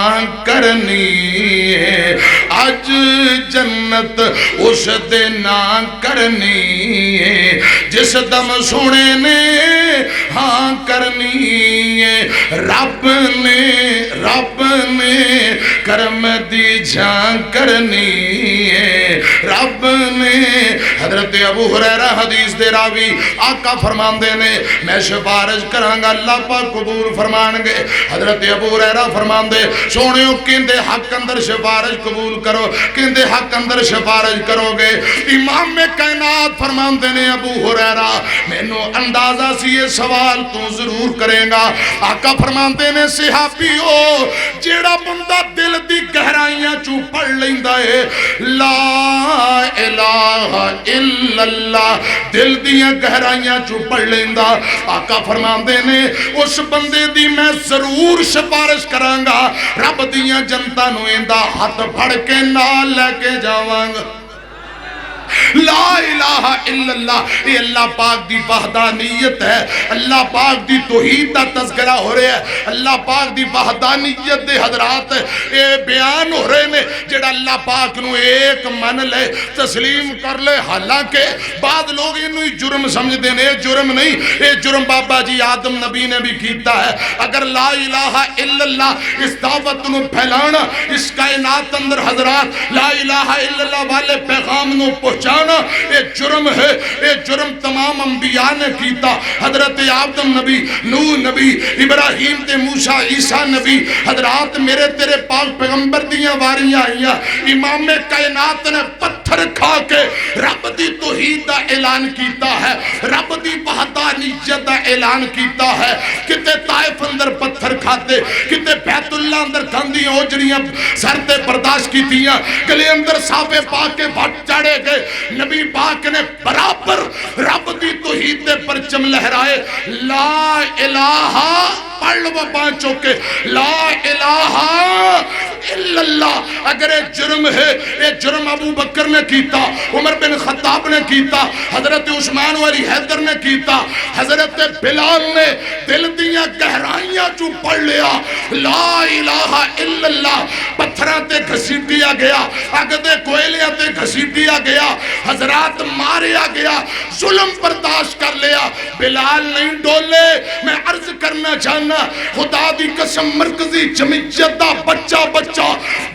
کرنی ہے، اج جنت اس دن نہ کرنی ہے، جس دم سونے نے ہاں کرنی ہے، رب نے کرم دی جان کرنی ہے، رب نے۔ حضرت ابو ہریرہ حدیث دے راوی آقا فرماندے نے میں سفارش کرانگا اللہ پاک قبول فرمان گے۔ حضرت ابو ہریرہ فرماندے سونیو کیندے حق اندر سفارش قبول کرو، کیندے حق اندر سفارش کرو گے؟ امام کائنات فرماندے نے ابو ہریرہ میں نو اندازہ سی یہ سوال تو ضرور کریں گا۔ آقا فرماندے نے صحابیو جیڑا بندہ دل دی گہرائیاں چو پڑھ لیندہ ہے لا الہ الا اللہ، دل دیاں گہرائیاں چو پڑھ لیندہ، آقا فرماندے نے اس بندے دی میں ضرور سفارش کرانگا، رب دیاں جنتا نویندہ ہاتھ پھڑ کے نال لے کے جاوانگا۔ لا الہ الا اللہ، یہ اللہ پاک دی وحدانیت ہے، اللہ پاک دی توحید دا تذکرہ ہو رہے ہے، اللہ پاک دی وحدانیت دے حضرات یہ بیان ہو رہے نے جڑا اللہ پاک نو ایک من لے تسلیم کر لے۔ حالانکہ بعض لوگ انہوں جرم سمجھ دینے، یہ جرم نہیں، یہ جرم بابا جی آدم نبی نے بھی کیتا ہے۔ اگر لا الہ الا اللہ اس دعوت نو پھیلانا، اس کائنات اندر حضرات لا الہ الا اللہ والے پیغام نو پہنچانا، یہ جرم ہے، یہ جرم تمام انبیاء نے کیتا۔ حضرت آدم نبی، نوح نبی، ابراہیم تے موسیٰ عیسیٰ نبی، حضرات میرے تیرے پاک پیغمبر دیاں واریاں آئیاں، امام کائنات نے پتھر کھا کے رب دی توحید دا اعلان کیتا ہے، رب دی وحدانیت دا اعلان کیتا ہے۔ کتے طائف اندر پتھر کھاتے، کتے بیت اللہ اندر کھاندیاں اوجریاں سرتے برداشت کیتیاں، گلے اندر صحابے پاک کے بھٹ چڑھے گئے، نبی پاک نے برابر رب دی توحید دے پرچم لہرائے، لا الہ پڑھ لو پانچوں کے لا الہ الا اللہ۔ اگر یہ جرم ہے، یہ جرم ابو بکر نے کیتا، عمر بن خطاب نے کیتا، حضرت عثمان و علی حیدر نے کیتا، حضرت بلال نے دل دیاں گہرائیاں چو پڑھ لیا لا الہ الا اللہ، پتھراں تے گھسیٹیا گیا، اگدے کوئلیاں تے گھسیٹیا گیا، حضرات ماریا گیا، ظلم برداشت کر لیا، بلال نہیں ڈولے۔ میں عرض کرنا چاہنا خدا دی قسم مرکزی جمعیت دا بچہ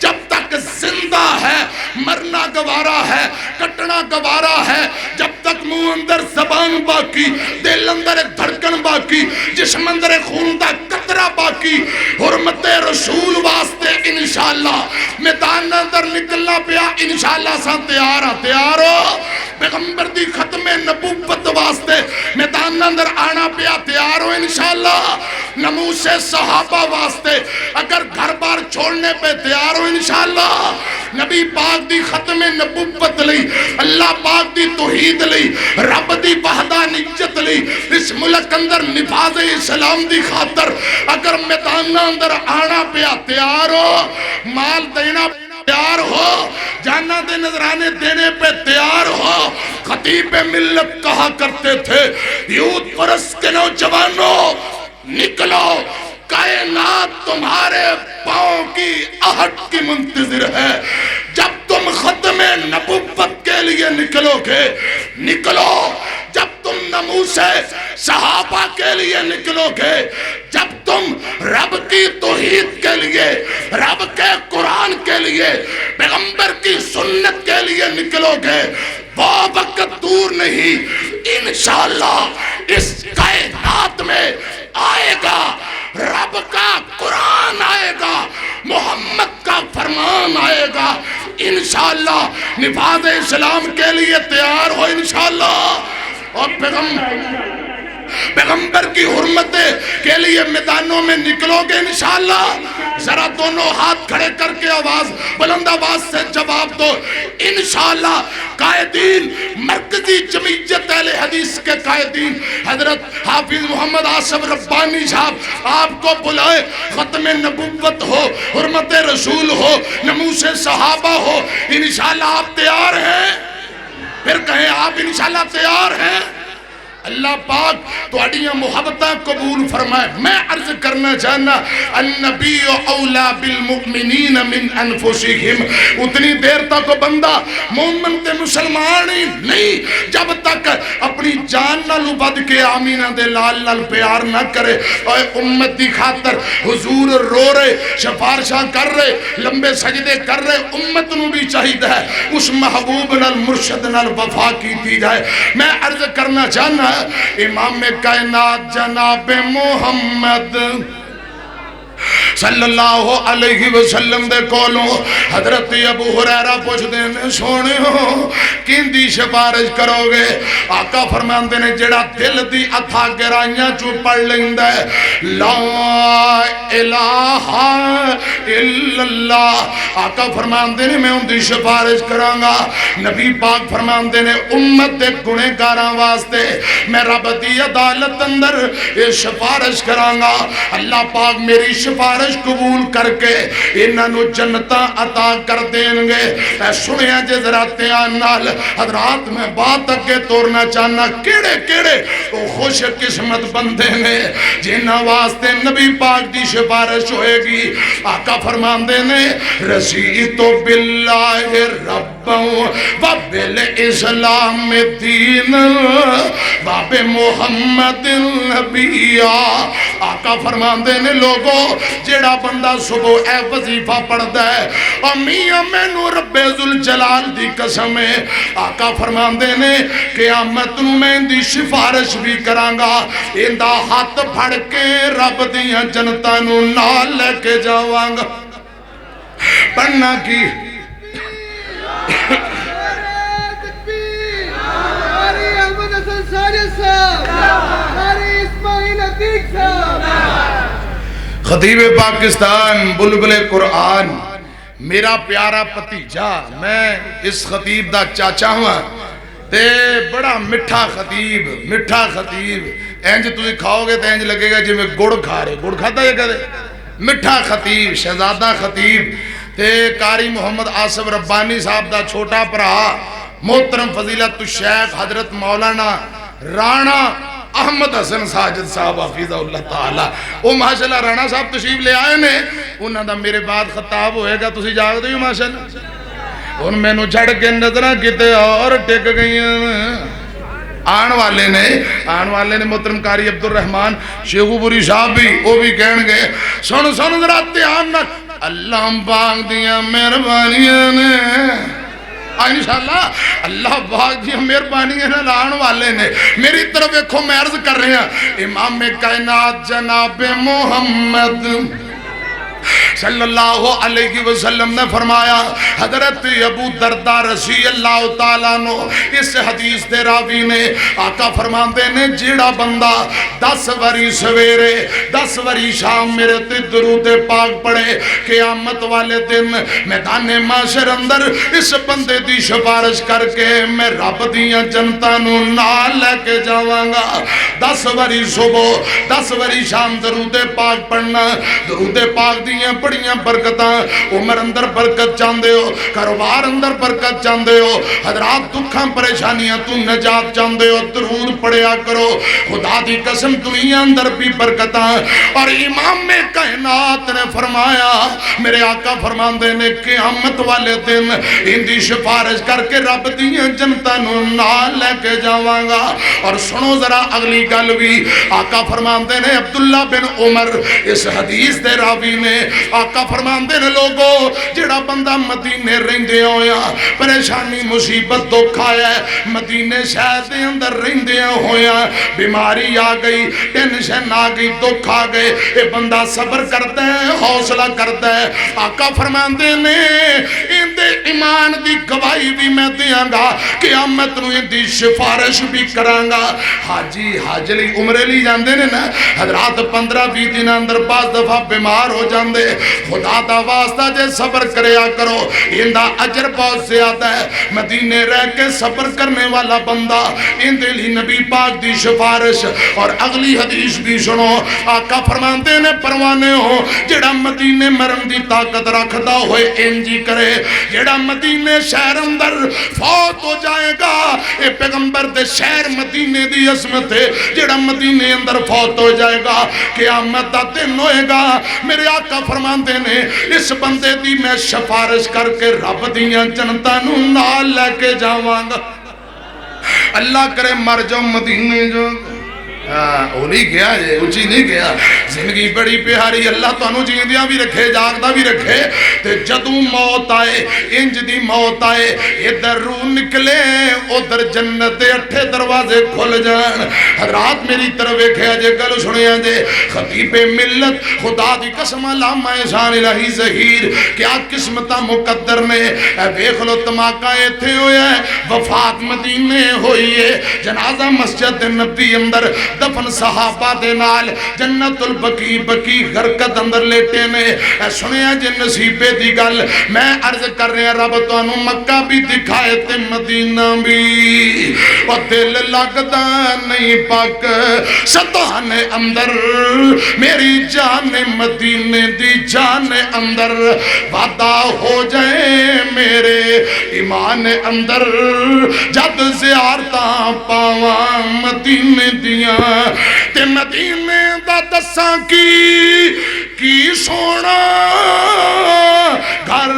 جب تک زندہ ہے مرنا گوارا ہے، کٹنا گوارا ہے، جب تک منہ اندر زبان باقی، دل اندر ایک دھڑکن باقی، جسم اندر ایک خون دا قطرہ باقی، حرمت رسول واسطے انشاءاللہ میدان اندر نکلنا پیا، انشاءاللہ سان تیار ہو، پیغمبر دی ختم نبوت واسطے میدان اندر آنا پیا، تیار ہو انشاءاللہ، نموس صحابہ واسطے اگر گھر بار چھوڑنے پہ تیار ہو انشاءاللہ، نبی پاک دی ختم نبوت لئی، اللہ پاک دی توحید لئی، رب دی وحدانیت لئی، اس ملک اندر نفاذ اسلام دی خاطر اگر میدان اندر آنا پیا، تیار ہو، مال دینا تیار ہو، جانا دے نظرانے دینے پہ تیار ہو۔ خطیب ملت کہا کرتے تھے یوت پرست کے نوجوانوں نکلو، کائنات تمہارے پاؤں کی آہٹ کی منتظر ہے. جب تم ختم نبوت کے لیے نکلو گے نکلو، جب تم ناموس صحابہ کے لیے نکلو گے، جب تم رب کی توحید کے لیے، رب کے قرآن کے لیے، پیغمبر کی سنت کے لیے نکلو گے، وہ وقت دور نہیں انشاءاللہ اس کائنات میں آئے گا، رب کا قرآن آئے گا، محمد کا فرمان آئے گا. انشاءاللہ نفاذ اسلام کے لیے تیار ہو انشاءاللہ. اور پیغمبر کی حرمت کے لیے میدانوں میں نکلو گے انشاءاللہ. ذرا دونوں ہاتھ کھڑے کر کے آواز بلند آواز سے جواب دو انشاءاللہ. قائدین مرکزی جمعیت اہل حدیث کے قائدین حضرت حافظ محمد آصف ربانی صاحب آپ کو بلائے، ختم نبوت ہو، حرمت رسول ہو، ناموس صحابہ ہو، انشاءاللہ آپ تیار ہیں؟ پھر کہیں آپ انشاءاللہ تیار ہیں؟ اللہ پاک تواڈیاں محبتاں قبول فرمائے. میں عرض کرنا چاہنا النبی اولا بالمؤمنین من انفسہم. اتنی دیر تک بندہ مومن تے مسلمان ہی نہیں جب تک اپنی جان نال ود کے آمینہ دے لال نال پیار نہ کرے. اور امت دی خاطر حضور رو رہے، سفارشاں کر رہے، لمبے سجدے کر رہے. امت نو بھی چاہیے ہے اس محبوب نال مرشد نال وفا کیتی جائے. میں عرض کرنا چاہنا امام کائنات جناب محمد صلی اللہ علیہ وسلم دے کولوں حضرت ابو ہریرہ پوچھ دیں سونے ہو کین دی سفارش کرو گے؟ آقا فرماندے نے جڑا دل دی اتھا گہرائیاں چوں پڑھ لیندے لا الہ الا اللہ. آقا فرماندے نے میں ان دی سفارش کراں گا. نبی پاک فرماندے نے امت دے گنہگاراں واسطے میں رب دی عدالت اندر یہ سفارش کراں گا. اللہ پاک میری سفارش قبول کر کے انہوں جنتاں عطا کر دیں گے. اے سنیا جے ذرا تیان نال حضرات میں بات اگے توڑنا چاہنا کیڑے کیڑے وہ خوش قسمت بندے نے جنہاں واسطے نبی پاک دی سفارش ہوئے گی. آقا فرماندے نے رسیتو باللہ ربا و بالاسلام دین و بمحمد نبی. آقا فرماندے نے لوگوں جیڑا بندہ صبح اے وظیفہ پڑھدا ہے اور میاں مینوں رب ذوالجلال دی قسم ہے. آقا فرماندے نے قیامت نو میں دی سفارش بھی کراں گا. ایندا ہاتھ پھڑ کے رب دیاں جنتاں نو نال لے کے جاواں گا. پڑھنا کی خطیب پاکستان بلبل قرآن میرا پیارا پتیجا میں اس خطیب دا چاچا ہوا تے بڑا مٹھا خطیب اینج تسی کھاؤ گے تے اینج لگے گا جی میں گڑ کھا رہے. گڑ کھاتا ہے کہتے مٹھا خطیب شہزادہ خطیب تے قاری محمد آصف ربانی صاحب دا چھوٹا پرا محترم فضیلت الشیخ حضرت مولانا رانا احمد حسن ساجد صاحب حفیظہ اللہ تعالی. وہ ماشاءاللہ رانا صاحب تشریف لے آئے نے انہاں دا میرے بعد خطاب ہوئے گا. تسی جاگ دے ہو ماشاءاللہ. ان میں نو چھڑ کے نظرہ کتے اور ٹک گئی آن والے نے محترم قاری عبدالرحمن شیخو پوری صاحب بھی وہ بھی کہن گے سن ذرا دھیان نہ اللہ پاک دیاں مہربانیاں نے انشاءاللہ اللہ پاک دی مہربانیاں نال آن والے نے. میری طرف دیکھو میں عرض کر رہے ہیں امام کائنات جناب محمد صلی اللہ علیہ وسلم نے فرمایا. حضرت ابو دردہ رضی اللہ تعالیٰ نو اس حدیث دے راوی نے آقا فرماندے نے جیڑا بندہ 10 وری سویرے 10 وری شام میرے تے درود پاک پڑھے قیامت والے دن میدان معاشر اندر اس بندے دی سفارش کر کے میں رب دیاں جنتاں نو نال لے کے جاواں گا. 10 وری صبح 10 وری شام درود پاک پڑھنا. درود پاک دیاں بڑیاں برکتاں عمر اندر برکت چاندے ہو کاروبار اندر برکت چاندے ہو حضرات دکھاں پریشانیاں تو نجات چاندے ہو درود پڑھیا کرو خدا دی قسم دنیا اندر بھی برکتاں اور امام کائنات نے فرمایا میرے آقا فرماندے نے قیامت والے دن ان دی سفارش کر کے رب دیاں جنتاں نو نال لے کے جاواں گا اور سنو ذرا اگلی گل بھی آقا فرماندے نے عبداللہ بن عمر اس حدیث دے راوی نے آقا فرماندے نے لوگو جڑا بندہ مدینے رہندے ہویا پریشانی مصیبت دکھ آیا ہے مدینے شہر دے اندر رہندے ہویا بیماری آ گئی ٹینشن آ گئی دکھ آ گئے اے بندہ صبر کرتا ہے حوصلہ کرتا ہے آقا فرماندے نے ان دے ایمان دی گواہی بھی میں دیاں گا قیامت نو ان دی سفارش بھی کراں گا حاجی حج لئی عمرے لی جاندے نے نا حضرات 15-20 دن اندر بعض دفعہ بیمار ہو جاندے خدا دا واسطہ جے صبر کریا کرو ان دا اجر بہت زیادہ ہے مدینے رہ کے صبر کرنے والا بندہ ان دے لی نبی پاک دی سفارش اور اگلی حدیث بھی سنو آقا فرماندے نے پروانے ہو جڑا مدینے مرن دی طاقت رکھدا ہوئے انجی کرے جڑا مدینے شہر اندر فوت ہو جائے گا اے پیغمبر دے شہر مدینے دی عظمت ہے جڑا مدینے اندر فوت ہو جائے گا قیامت دا دن ہوئے گا میرے آقا فرماندے نے اس بندے دی میں سفارش کر کے رب دیاں جنتاں نو نال لے کے جاواں گا اللہ کرے مر جاؤ مدینے جو وہ نہیں گیا جے اچھی نہیں گیا زندگی بڑی پیاری اللہ تو انہوں جیندیاں بھی رکھے جاگدہ بھی رکھے تے جدوں موت آئے انج دی موت آئے ادھر روح نکلے ادھر جنت دے 8 دروازے کھل جان حضرات میری طرف ایکھے جے گل سنیا جے خطیب ملت خدا دی قسم علامہ احسان الہی ظہیر کیا قسمتہ مقدر نے اے بیخ لو تماکہ ایتھے ہویا ہے وفات مدینے ہوئی ہے جنازہ مسجد نبی اندر دفن صحابہ دے نال جنت البقی بقی غرقت اندر لیٹے نے اے سنیا جے نصیبے دی گل میں عرض کر رہے ہیں رب تو انہوں مکہ بھی دکھائے تے مدینہ بھی و دل لگدا نہیں پاک ستان اندر میری جان مدینے دی جان اندر وعدہ ہو جائے میرے ایمان اندر جد زیارتاں پاواں مدینے دیاں تے مدینے دا دساں کی سونا گھر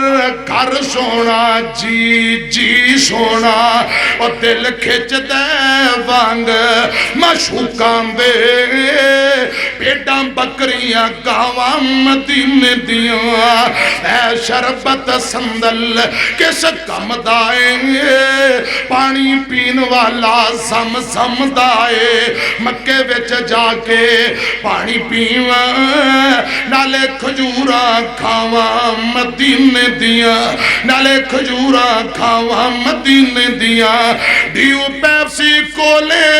گھر سونا جی سونا اور دل کھچ دے وانگ مشوکاں دے پیٹاں بکریاں گاواں مدینے دیاں اے شربت سندل کس کم دائے پانی پین والا سم سم دائے مکے وچ جا کے پانی پیواں نالے کھجوراں کھاواں مدینے دیاں نالے کھجوراں کھاواں مدینے دیاں ڈیو پیپسی کولے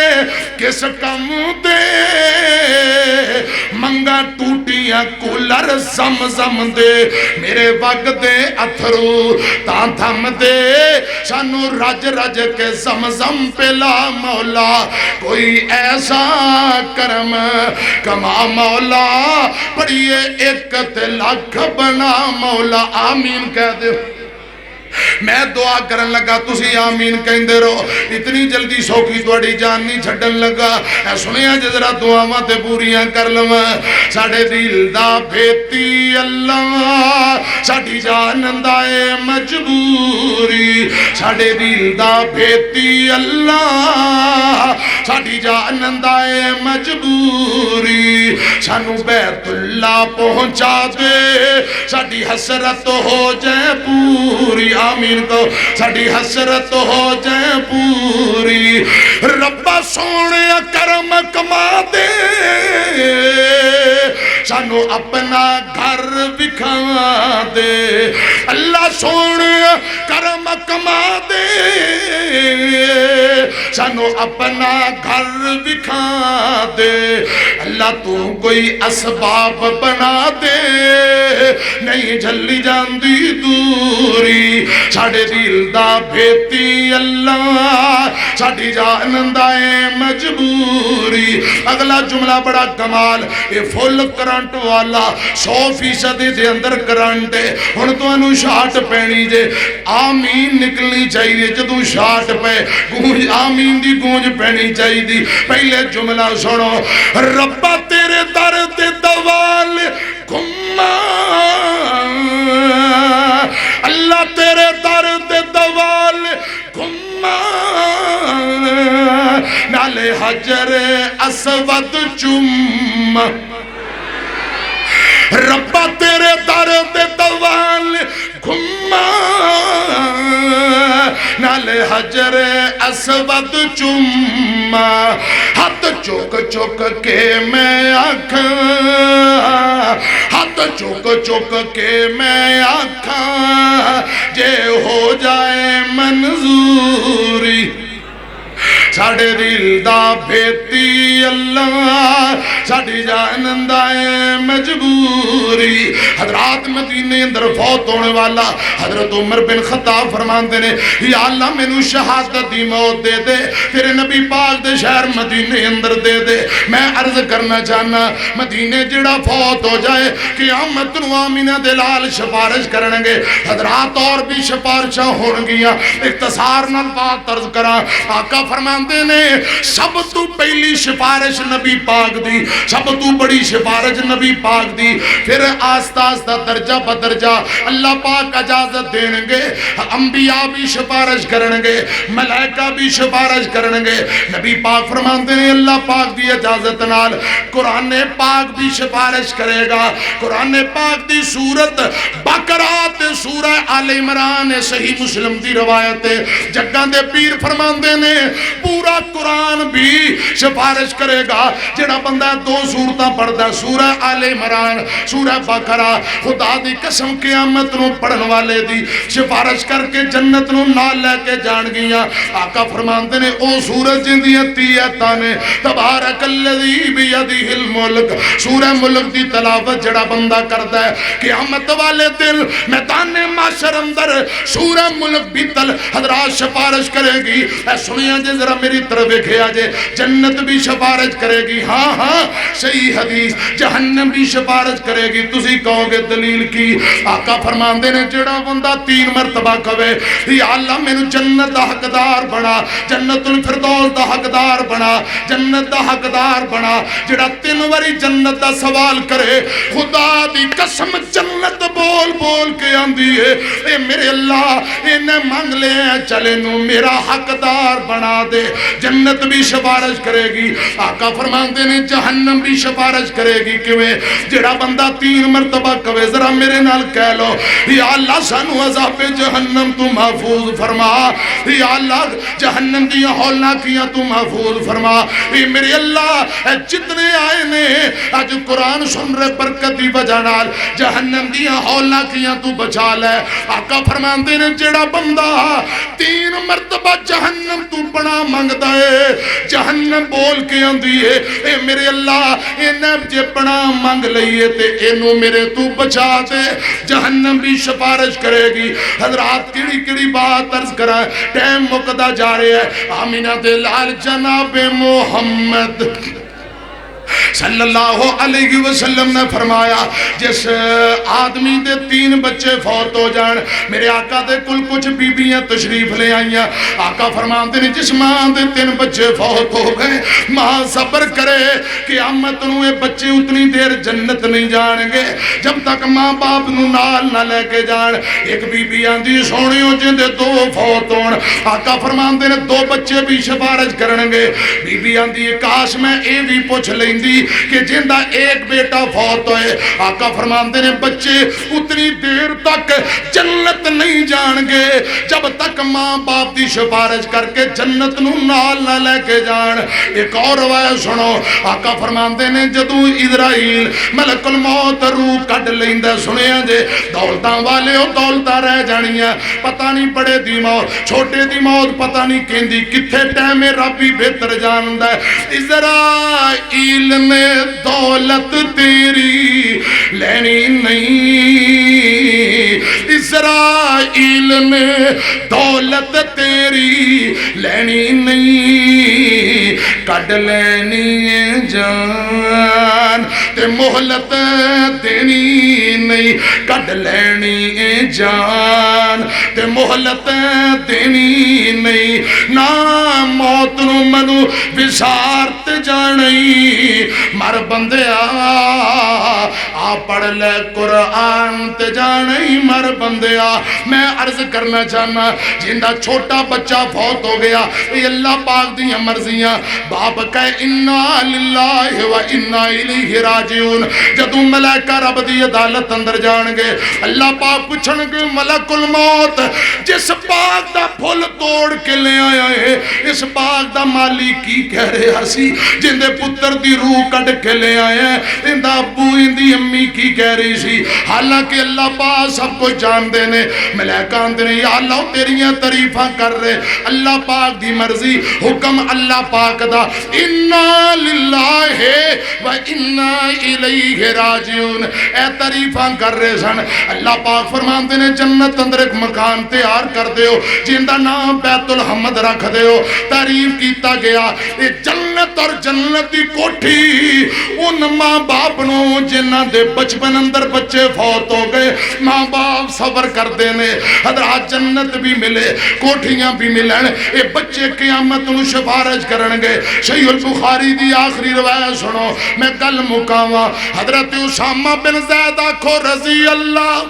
کس کم دے منگا ٹوٹیاں کولر زم زم دے میرے وگ دے اتھرو تاں تھم دے سانو رج رج کے زم زم پلا مولا کوئی ایسا کرم کما مولا پڑھئے ایک لاکھ بنا مولا آمین کہہ دے میں دعا کرن لگا تسی آمین کہندے رہو اتنی جلدی سوکی توڑی جان نہیں چھڑن لگا اے سنیا جذرا دعا ماتے پوریاں کر لما ساڑھے دل دا بھیتی اللہ ساڑھی جان اندائے مجبوری ساڑھے دل دا بھیتی اللہ ساڑھی جان اندائے مجبوری سانو بیت اللہ پہنچا دے ساڑھی حسرت ہو جائے پوری آمین کو ساڑھی حسرت ہو جائے پوری ربا سونے کرم کما دے سانو اپنا گھر بکھا دے اللہ سونے کرم کما دے سانو اپنا گھر بکھا دے اللہ تو کوئی اسباب بنا دے نہیں جھلی جاندی دوری ساڑھے دل دا بھیتی اللہ ساڈی جان دا اے مجبوری. اگلا جملہ بڑا کمال, اے فل کرنٹ والا 100% دے اندر کرنٹ ہے. ہن تانوں شاٹ پینی جے, آمین نکلنی چاہیے جدوں شاٹ پے, گونج آمین دی گونج پینی چاہیے. پہلے جملہ سنو, ربا تیرے در تے دوال گھما, اللہ تیرے در تے دوال گھما, نالے حجر اسود چوما. ربا تیرے در تے دوال گھما, نالے حجر اسود چوما. ہاتھ چوک چوک کے میں آکھاں, ہاتھ چوک چوک کے میں آکھاں, جے ہو جائے منظوری. ساڑھے دل دا بھیتی اللہ, ساڑھی جان دا اے مجبوری. حضرات مدینے اندر فوت ہونے والا حضرت عمر بن خطاب فرماندے نے, یا اللہ میں نو شہادت دی موت دے دے, تیرے نبی پاک دے شہر مدینے اندر دے دے. میں عرض کرنا چاہنا, مدینے جڑا فوت ہو جائے قیامت نو آمینہ دلال سفارش کرنگے. حضرات اور بھی سفارشاں ہونگیاں, اختصار نال بات عرض کرا. آقا فرماندے نے سب تو پہلی سفارش نبی پاک دی, سب تو بڑی سفارش نبی پاک دی. پھر آستہ آستہ درجہ بدرجہ اللہ پاک اجازت دینگے, انبیاء بھی سفارش کرنگے, ملائکہ بھی سفارش کرنگے. نبی پاک فرماندے نے اللہ پاک دی اجازت نال قرآن پاک بھی سفارش کرے گا. قرآن پاک دی سورت بقرات سورہ آل عمران صحیح مسلم دی روایت ہے. جگہ دے پیر فرماندے نے پورا قرآن بھی سفارش کرے گا. جڑا بندہ دو سورتاں پڑھدا, سورہ آل عمران, سورہ بقرہ, خدا دی قسم قیامت نو پڑھن والے دی سفارش کر کے جنت نو نال لے کے جان گیاں. آقا فرماندے نے او سورج جندیاں تیتاں نے, تبارک الذی بیدہ الملک, سورہ ملک دی تلاوت جڑا بندہ کردا ہے قیامت والے دن میدان محشر اندر سورہ ملک بھی حضرات سفارش کرے گی. اے سنیاں جے ذرا میری طرف دیکھیا جے, جنت بھی سفارش کرے گی. ہاں ہاں صحیح حدیث. جہنم بھی سفارش کرے گی. تسی کہو گے دلیل کی؟ آقا فرماندے نے جڑا بندہ 3 مرتبہ کہے یا اللہ مینوں جنت دا حقدار بنا, جنت الفردوس دا حقدار بنا, جنت دا حقدار بنا. جڑا 3 واری جنت دا سوال کرے, خدا دی قسم جنت بول بول کے آندی ہے, اے میرے اللہ انہیں مانگ لے چلے نو میرا حقدار بنا دے. جنت بھی سفارش کرے گی. آقا فرماندے نے جہنم بھی سفارش کرے گی. کیویں؟ جڑا بندہ 3 مرتبہ کہے, ذرا میرے نال کہہ لو یا اللہ سانو عذاب جہنم تو محفوظ فرما, یا اللہ جہنم دی ہولناکیاں تو محفوظ فرما. اے میرے اللہ جتنے آئے نے اج قرآن سن رہے برکت دی وجہ نال جہنم دی ہولناکیاں تو بچا لے. آقا فرماندے نے جڑا بندہ 3 مرتبہ جہنم تو بنا منگدا ہے, جہنم بول کے آندی ہے اے میرے اللہ انہیں جے بنا منگ لئیے تے اینو میرے تو بچا دے. جہنم بھی سفارش کرے گی. حضرات کیڑی کیڑی بات عرض کرائے, ٹائم مقدہ جا رہے ہیں. آمینہ دے لال جناب محمد صلی اللہ علیہ وسلم نے فرمایا جس آدمی دے 3 بچے فوت ہو جان, میرے آقا دے کل کچھ بیبیاں تشریف لے آئیاں. آقا فرماتے ہیں جس ماں دے 3 بچے فوت ہو گئے, ماں صبر کرے قیامت نو اے بچے اتنی دیر جنت نہیں جان گے جب تک ماں باپ نو نال نہ لے کے جان. ایک بیبی آندی سونیوں جن دے 2 فوت ہون. آقا فرماتے ہیں 2 بچے بھی سفارش کرنگے. بیبی آندی کاش میں اے بھی پوچھ لیں کہ جندہ ایک بیٹا فوت ہوئے. آقا فرماندے نے بچے اتنی دیر تک جنت نہیں جان گے جب تک ماں باپ دی سفارش کر کے جنت نو نال نہ لے کے جان. ایک اور روایت سنو. آقا فرماندے نے جدو اسرائیل ملک الموت روح کٹ لیندے, سنے جے دولتاں والے ہو دولتاں رہ جانیاں, پتہ نہیں بڑے دی موت چھوٹے دی موت پتہ نہیں کہندی کتھے ٹائم رب ہی بہتر جاندا ہے. اسرائیل نے دولت تیری لینی نہیں, اسرائیل نے دولت تیری لینی نہیں کڈ لینی جان تے مہلت دینی نہیں کڈ لینی جان تے مہلت دینی نہیں نا موت نو منو وسارت جانی مر بندیا آ پڑھ لے قرآن تے جانی مر بندیا میں عرض کرنا چاہنا جندہ چھوٹا بچہ فوت ہو گیا یہ اللہ پاک دیاں مرضیاں باپ کہے انا للہ و انا الیہ راجعون جدو ملائکہ رب دی عدالت اندر جان گے اللہ پاک پوچھن گے ملک الموت جس باغ دا پھل توڑ کے لے آیا ہے اس باغ دا مالی کی کہہ رہا سی جندے پتر دی روح کٹ کے لے آیا ہے اندہ ابو اندی امی کی کہہ رہی سی حالانکہ اللہ پاک سب کو جان دینے ملائکہ اندنے یا اللہ تیریاں تعریفاں کر رہے اللہ پاک دی مرضی حکم اللہ پاک دا انا للہ و انا الیہ راجعون اے تعریفاں کر رہے سن اللہ پاک فرمان دینے جنت اندر ایک مکان تیار کر دیو جندہ نام بیت الحمد رکھ دیو تعریف کیتا گیا اے جنت اور جنتی کوٹھی ان ماں باپ نو جنہ دے بچپن اندر بچے فوت ہو گئے ماں باپ صبر کر دینے حضرات جنت بھی ملے کوٹھیاں بھی ملن اے بچے قیامت نو شفارج کرنگے صحیح البخاری دی آخری روایت سنو میں گل مکاواں حضرت اسامہ بن زید آکھو رضی اللہ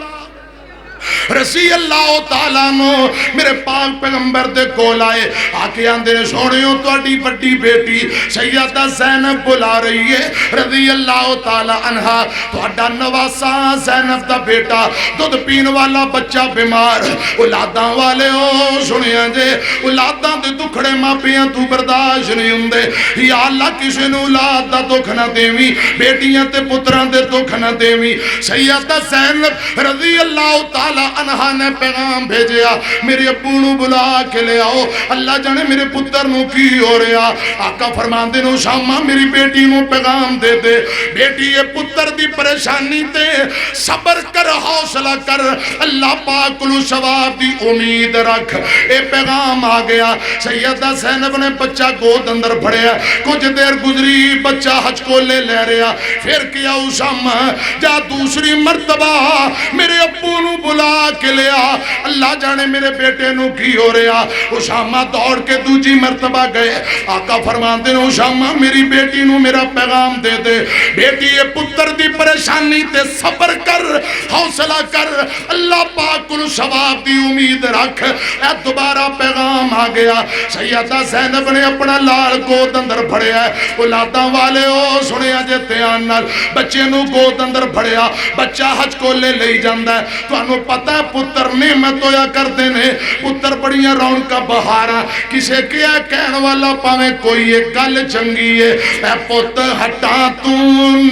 تعالیٰ نو میرے پاک پیغمبر دے کول آئے آکے آندے سونیوں توڑی بڑی بیٹی سیدہ زینب بلا رہی ہے رضی اللہ تعالیٰ عنہ توڑا نواسا زینب دا بیٹا دودھ پین والا بچہ بیمار اولاداں والے ہو سنیاں جے اولاداں دے دکھڑے ماں پیاں تو برداشت نہیں ہوندے یا اللہ کسی نے اولاد دا دکھ نہ دیوی بیٹیاں تے پتران دے دکھ نہ دیوی سیدہ زینب رضی اللہ تعالیٰ عنہ نے پیغام بھیجیا میرے ابو نو بلا کے لے آؤ اللہ جانے میرے پتر نو کی ہو رہا آقا فرمان دے نو شامہ میری بیٹی نو پیغام دے دے بیٹی یہ پتر دی پریشانی تے صبر کر حوصلہ کر اللہ پاک کلو ثواب دی امید رکھ اے پیغام آ گیا سیدہ زینب نے بچہ گود اندر پھڑیا کچھ دیر گزری بچہ حج کو لے رہا پھر کیا اسامہ جا دوسری مرتبہ میرے ابو نو بلا کے لیا اللہ جانے میرے بیٹے نو کی ہو رہا اسامہ دوڑ کے دوجی مرتبہ گئے آقا فرمان دے اسامہ میری بیٹی نو میرا پیغام دے دے بیٹی یہ پتر دی پریشانی تے صبر کر حوصلہ کر اللہ پاک کل ثواب دی امید رکھ اے دوبارہ پیغام آ گیا سیدہ زینب نے اپنا لال گود اندر بھڑیا اولاداں والے ہو سنیا جے تیان نال بچے نو گود اندر بھڑیا بچہ حج کو لے جاندہ ہے تو انہوں پتا ہے پتر نعمت ہویا کر دینے پتر بڑیاں رون کا بہارا کسے کیا کہن والا پاویں کوئی ایک گل چنگی ہے اے پتر ہٹا تو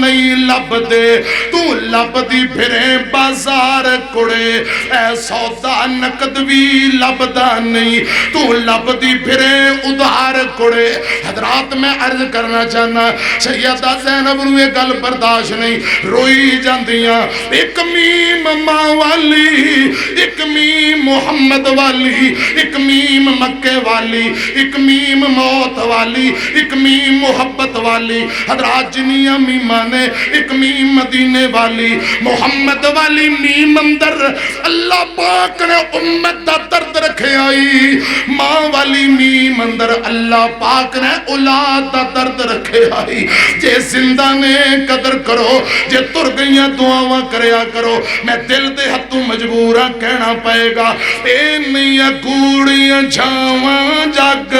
نہیں لب دے تو لب دی پھرے بازار کڑے اے سودا نقد بھی لب دا نہیں تو لب دی پھرے ادھار کڑے حضرات میں عرض کرنا چاہنا سیدہ زینب نو یہ گل برداشت نہیں روئی جاندیاں ایک میم ماں والی ایک میم محمد والی ایک میم مکہ والی ایک میم موت والی ایک میم محبت والی حضرات جنیاں میمانے ایک میم مدینے والی محمد والی میم اندر اللہ پاک نے امت دا درد رکھے آئی ماں والی میم اندر اللہ پاک نے اولاد دا درد رکھے آئی جے زندہ نے قدر کرو جے تر گئیاں دعاواں کریا کرو میں دل دے ہتھوں مجبورہ کہنا پائے گا اے نہیں گوڑیاں جھاواں جگ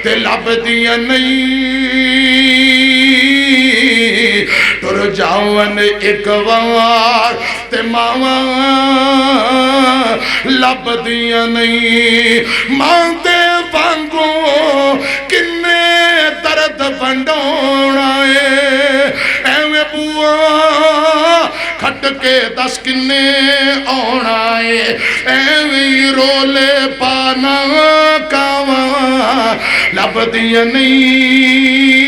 تے لب دیاں نہیں ٹر جاون ایک وار تے ماواں لب دیاں نہیں ماں دے وانگوں کنے درد ونڈونا ایویں بوا کھٹ کے دس کنے آنا ایویں رولے پانا کاواں لب دیاں نہیں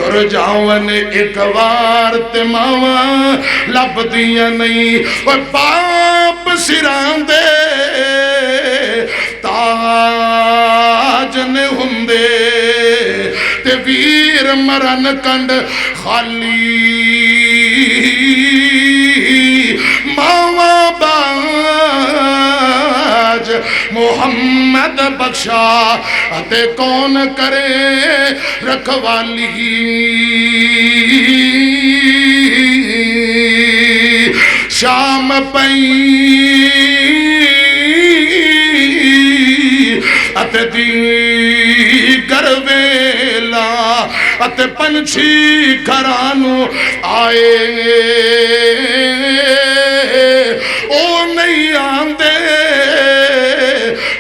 تر جاون ایک وار تے ماواں لب دیاں نہیں وہ باپ سران دے تاج نے ہندے تے ویر مرن کنڈ خالی ماواں باج محمد بخشا اتے کون کرے رکھوالی شام پئی اتے دیگر ویلا اتے پنچھی گھرانو آئے او نہیں آندے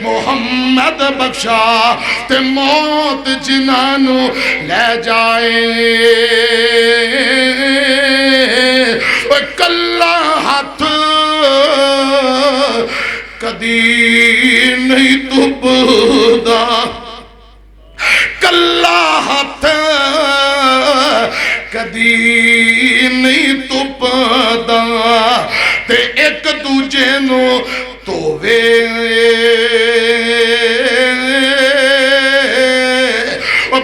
محمد بخشا تے موت جنانو لے جائے کلا ہاتھ کدی نہیں تبدا کلا ہاتھ کدی نہیں تبدا تے ایک دوجے نو تووے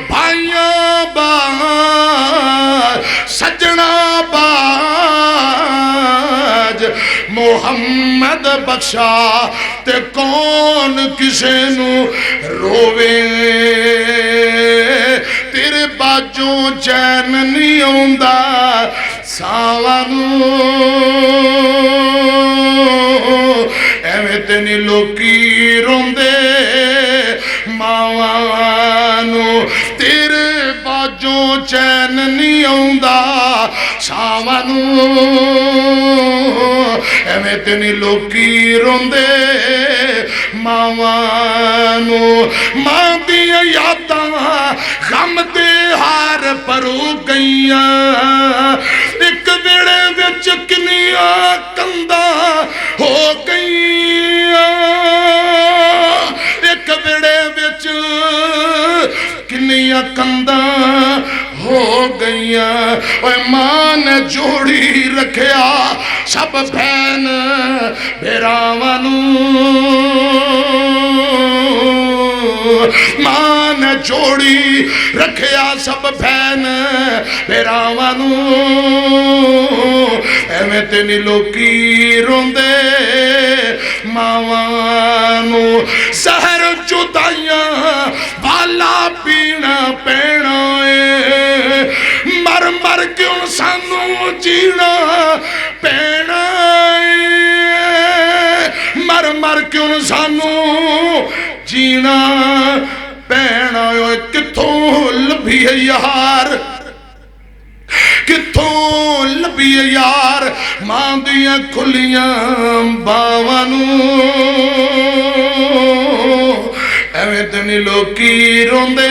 بھائیاں باج سجنا باج محمد بخشا تے کون کسے نو رووے تیرے باجوں چین نہیں ہوندا ساوانو ایویں تے نہیں لوکی روندے ماوانو تیرے باجوں چین نہیں ہوندا ساوانو ایویں تے نہیں لوکی روندے ماوانو ماں دیاں یاداں غم دے ہار پرو گئیاں ایک ویڑے وچ کنیاں کنداں ہو گئیاں ایک ویڑے وچ کنیاں کنداں ہو گئیاں اوے ماں نے جوڑی رکھیا سب بہن بھراواں ماں نے جوڑی رکھیا سب بہن بھراواں ایویں تے نہیں لوکی روندے ماواں زہر جدائیاں والا پینا پینا مر مر کیوں سانو جینا پینا مر مر کیوں سانو جینا پینا کتھوں لبھی یار کتھوں لبھی یار ماں دیاں کھلیاں باوانو ایویں تے نہیں لوکی روندے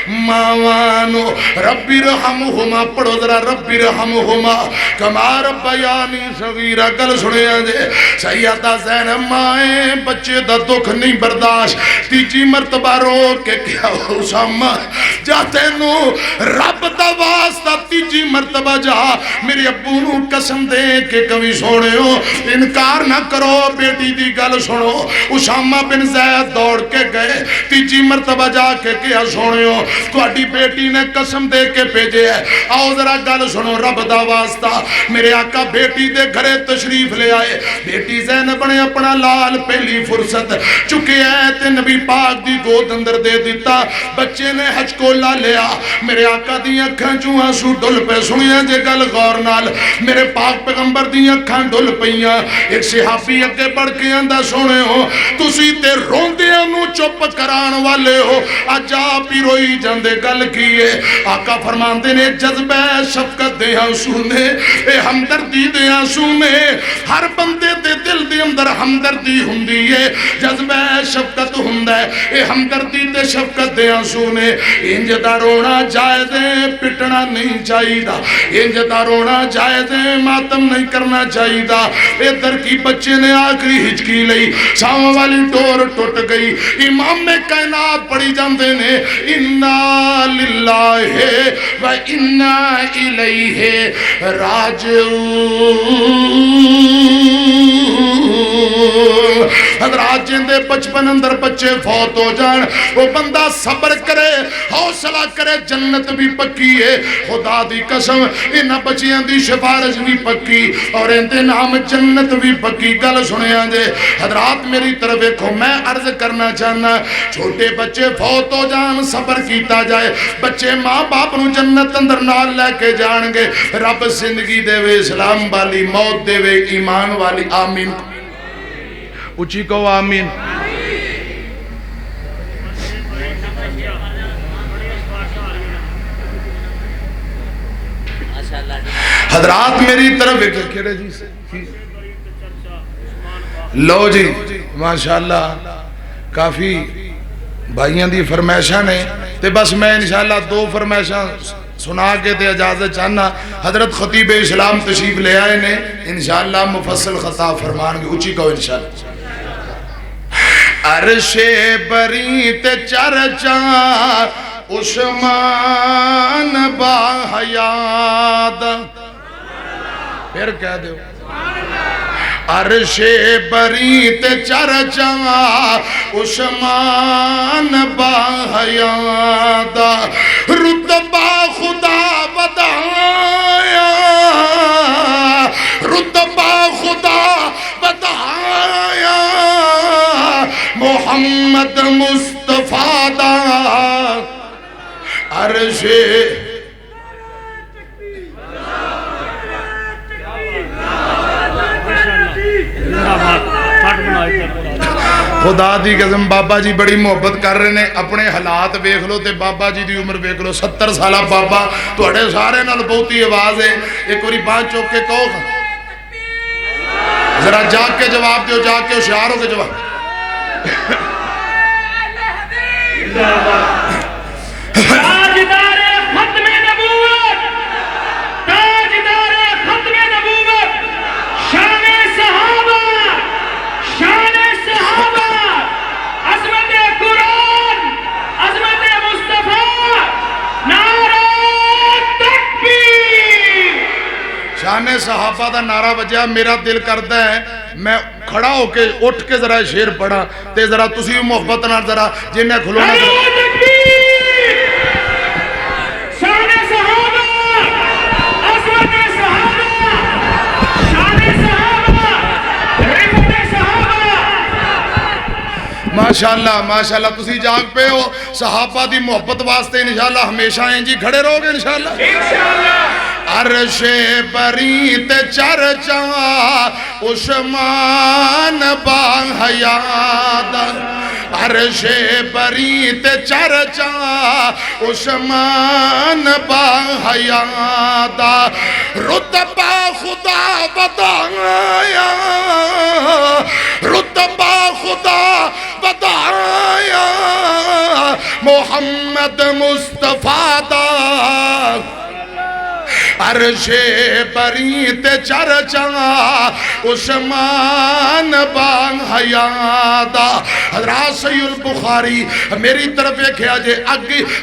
ماوانو ربی رحمہما پڑھو ذرا ربی رحمہما کما ربیانی صغیرہ گل سنے آجے سیدہ زینب مائیں بچے دا دکھ نہیں برداشت تیجی مرتبہ رو کے کیا اسامہ جاتے نو رب دا واسطہ تیجی مرتبہ جا میرے ابو نو قسم دے کہ کبھی سونے ہو انکار نہ کرو بیٹی دی گل سنو اسامہ بن زید دوڑ کے گئے تیجی مرتبہ جا کے کیا سونے ہو تواڈی بیٹی نے قسم دے کے بھیجے ہے آؤ ذرا گل سنو رب دا واسطہ میرے آقا بیٹی دے گھرے تشریف لے آئے بیٹی زینب نے اپنا لال پہلی فرصت چکے ہے تے نبی پاک دی گود اندر دے دیتا بچے نے حج کو لا لیا میرے آقا دی اکھاں چوں آنسو ڈل پہ سنیا جے گل غور نال میرے پاک پیغمبر دی اکھاں ڈل پئیاں ایک صحابی اگے بڑھ کے آندا سونے ہو تسی تے روندیاں نو چپ کران والے ہو اجا پی روئی جاندے گل کیے آقا فرماندے نے جذبہ شفقت دے آنسو نے اے ہمدردی دے آنسو نے ہر بندے دے دل دے اندر ہمدردی ہوندی ہے جذبہ شفقت ہوندا ہے اے ہمدردی تے شفقت دے آنسو نے انج دا رونا جائز ہے پٹنا نہیں چاہیدا انج دا رونا جائز ہے ماتم نہیں کرنا چاہیدا اے ترکی بچے نے آخری ہچکی لئی ساواں والی ڈور ٹوٹ گئی امام کائنات پڑھی جاندے نے انا للہ و انا الیہ راجعون حضرات جندے بچپن اندر بچے فوت ہو جان وہ بندہ صبر کرے حوصلہ کرے جنت بھی پکی ہے خدا دی قسم انہاں بچیاں دی سفارش بھی پکی اور اندے نام جنت بھی پکی گل سنے آنجے حضرات میری طرف دیکھو میں عرض کرنا چاہنا چھوٹے بچے فوت ہو جان صبر کیتا جائے بچے ماں باپ نو جنت اندر نال لے کے جان گے رب زندگی دے وے اسلام والی موت دے وے ایمان والی آمین اچھی کو آمین حضرات میری طرف کہڑے جی لو جی ماشاءاللہ کافی بھائیاں دی فرمائشاں نے تے بس میں انشاءاللہ دو فرمائشاں سنا کے تے اجازت چاہنا حضرت خطیب اسلام تشریف لے آئے نے انشاءاللہ مفصل خطاب فرمان گے اچھی کہو انشاءاللہ عرش بری تے چرچا عثمان با حیاد پھر کہہ دو عرش بری تے چرچا عثمان با حیاد رتبہ خدا بدایا رتبہ خدا بدایا محمد مصطفیٰ دا عرش خدا دی قسم بابا جی بڑی محبت کر رہے نے اپنے حالات بیکھ لو تے بابا جی دی عمر بیکھ لو 70 سالہ بابا توڑے سارے نال بہتی آواز ہے ایک وری بات چوک کے کہو ذرا جاگ کے جواب دیو جاگ کے ہوشیار ہو کے جواب تاجدار ختم نبوت تاجدار ختم نبوت شان صحابہ عظمت قرآن عظمت مصطفیٰ نعرہ تکبیر شان صحابہ دا نعرہ وجہ میرا دل کرتا ہے میں کھڑا ہو کے اٹھ کے ذرا شیر پڑھا تے ذرا تسی محبت نہ ذرا جنہیں کھلونا شان صحابہ عظمت صحابہ شان صحابہ رفت صحابہ ماشاءاللہ ماشاءاللہ تسی جاگ پہ ہو صحابہ دی محبت واسطے انشاءاللہ ہمیشہ ہیں جی کھڑے رہو گے انشاءاللہ عرش بری تے چرچا عثمان با حیاد عرش بری تے چرچا عثمان با حیاد رتبہ خدا بدایا رتبہ خدا بدایا محمد مصطفیٰ دا عرش بری تے چرچا عثمان با حیاد حضرات صحیح البخاری میری طرف ایک ہے آجے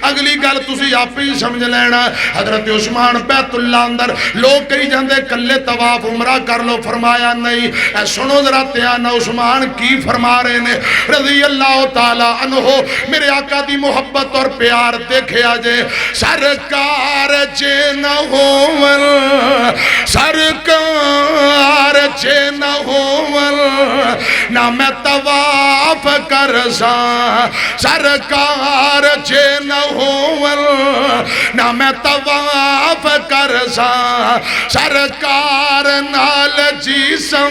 اگلی گل تسی آپ ہی سمجھ لینا حضرت عثمان بیت اللہ اندر لوگ کئی جاندے کلے طواف عمرہ کر لو فرمایا نہیں اے سنو ذرا تیانا عثمان کی فرما رہے نے رضی اللہ تعالیٰ عنہ میرے آقا دی محبت اور پیار دیکھے آجے سرکار جینا ہو سرکار چھے نہ ہوول نہ میں طواف کرسا سرکار چھے نہ ہوول نہ میں طواف کرسا سرکار نال جیسا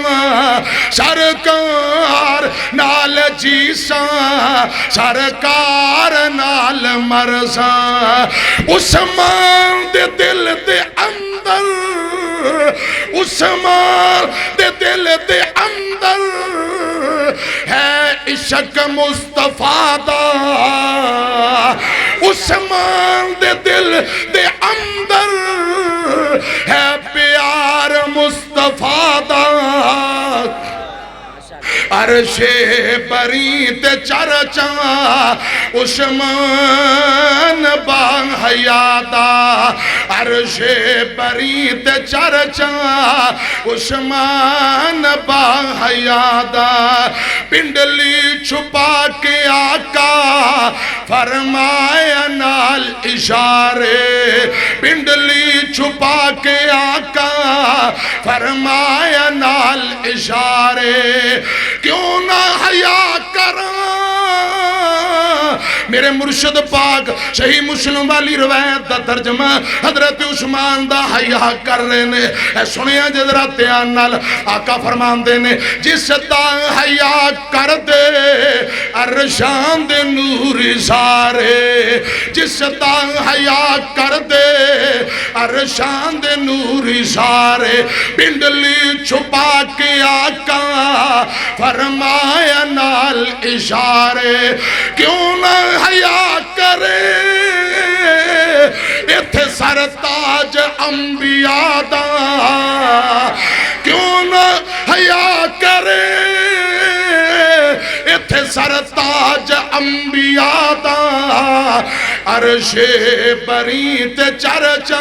سرکار نال جیسا سرکار نال مرسا عثمان دے دل دے اندر عثمان دے دل دے اندر ہے عشق مصطفیٰ دا عثمان دے دل دے اندر ہے پیار مصطفیٰ دا عرش بری تے چرچا عثمان با حیا دا عرش بری تے چرچا عثمان با حیا دا پنڈلی چھپا کے آقا فرمایا نال اشارے پنڈلی چھپا کے آقا فرمایا نال اشارے کیوں نہ حیا کراں میرے مرشد پاک صحیح مسلم والی روایت دا ترجمہ حضرت عثمان دا حیا کر رہے نے اے سنیا جدرا تیان نال آقا فرمان دے نے جس دا حیا کر دے عرشان دے نور سارے جس دا حیا کر دے عرشان دے نور سارے پنڈلی چھپا کے آقا فرمایا نال اشارے کیوں نہ حیا کرے اتھے سرتاج انبیاء دا کیوں نہ حیا کرے اتھے سرتاج انبیاء دا عرش بری تے چرچا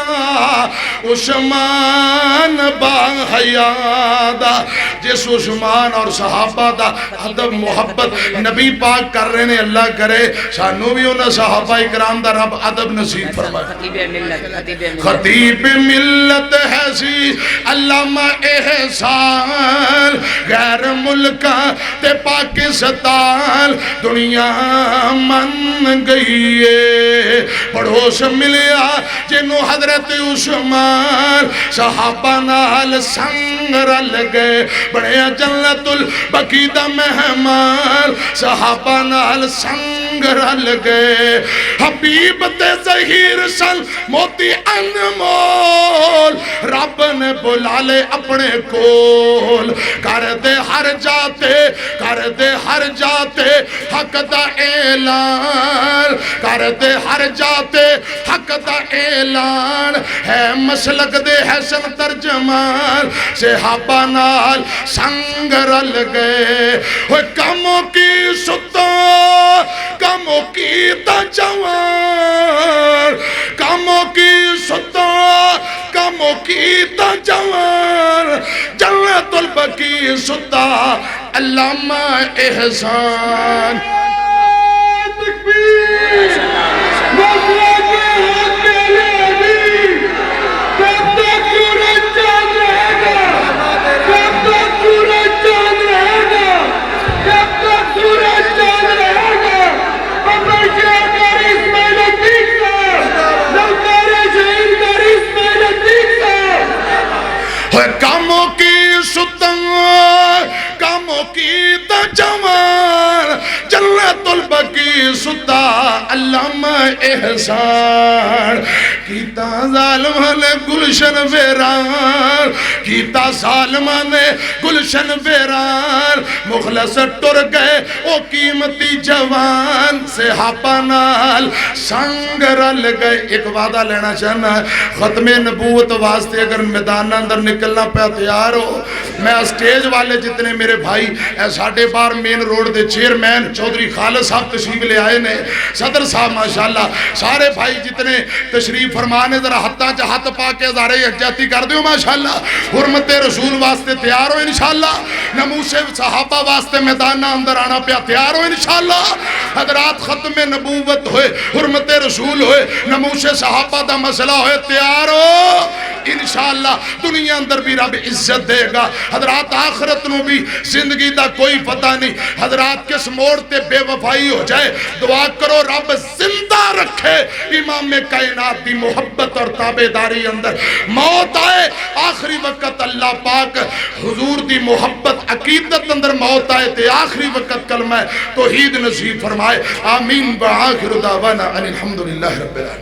عثمان با حیا دا جس عثمان اور صحابہ دا ادب محبت نبی پاک کر رہے ہیں اللہ کرے سانو بھی انہاں صحابہ اکرام دا رب ادب نصیب فرمائے خطیب ملت ہے سی علامہ احسان غیر ملکہ تے پاکستان دنیا من گئی ہے پڑوس ملیا جنہوں حضرت عثمان صحابہ نال سنگ رل گئے بڑے جنت البقیع دا مہمان صحابہ نال سنگ رل گئے حبیب تے ظہیر سن موتی انمول رب نے بلا لے اپنے کول کر دے ہر جاتے حق دا اعلان کر دے ہر جاتے حق دا اعلان ہے مسلک دے حسن ترجمان صحابہ نال سنگ رل گئے ہوئے کموں کی ستا کموں کی تا جوان کموں کی ستا کموں کی تا جوان جنت البقیع ستا علامہ احسان کاموں کی ستن کاموں کی تا جوان جنت البقیع ستا علامہ احسان کیتا ظالمان نے گلشن ویران کیتا ظالمان نے گلشن ویران مخلص ٹر گئے او قیمتی جوان صحابہ نال سنگ رل گئے ایک وعدہ لینا چاہنا ختم نبوت واسطے اگر میدان اندر نکلنا پہ تیار ہو میں اسٹیج والے جتنے میرے بھائی اے ساڑھے بار مین روڈ دے چیئرمین چودھری خالد صاحب تشریف لے آئے نے صدر صاحب ماشاءاللہ سارے بھائی جتنے تشریف فرمانے ذرا ہتھاں چا ہتھ پا کے ظاہر یکجہتی کر دیو ماشاءاللہ حرمت رسول واسطے تیار ہو انشاءاللہ نموس صحابہ واسطے میدان اندر آنا پہ تیار ہو انشاءاللہ حضرات ختم نبوت ہوئے حرمت رسول ہوئے نموس صحابہ دا مسئلہ ہوئے تیار ہو انشاءاللہ دنیا اندر بھی رب عزت دے گا حضرات آخرت نو بھی زندگی دا کوئی پتہ نہیں حضرات کس موڑ تے بے وفائی ہو جائے دعا کرو رب زندہ رکھے امام کائنات دی محبت اور تابعداری اندر موت آئے آخری وقت اللہ پاک حضور دی محبت عقیدت اندر موت آئے تے آخری وقت کلمہ توحید نصیب فرمائے آمین وآخر دعوانا الحمدللہ رب العالمین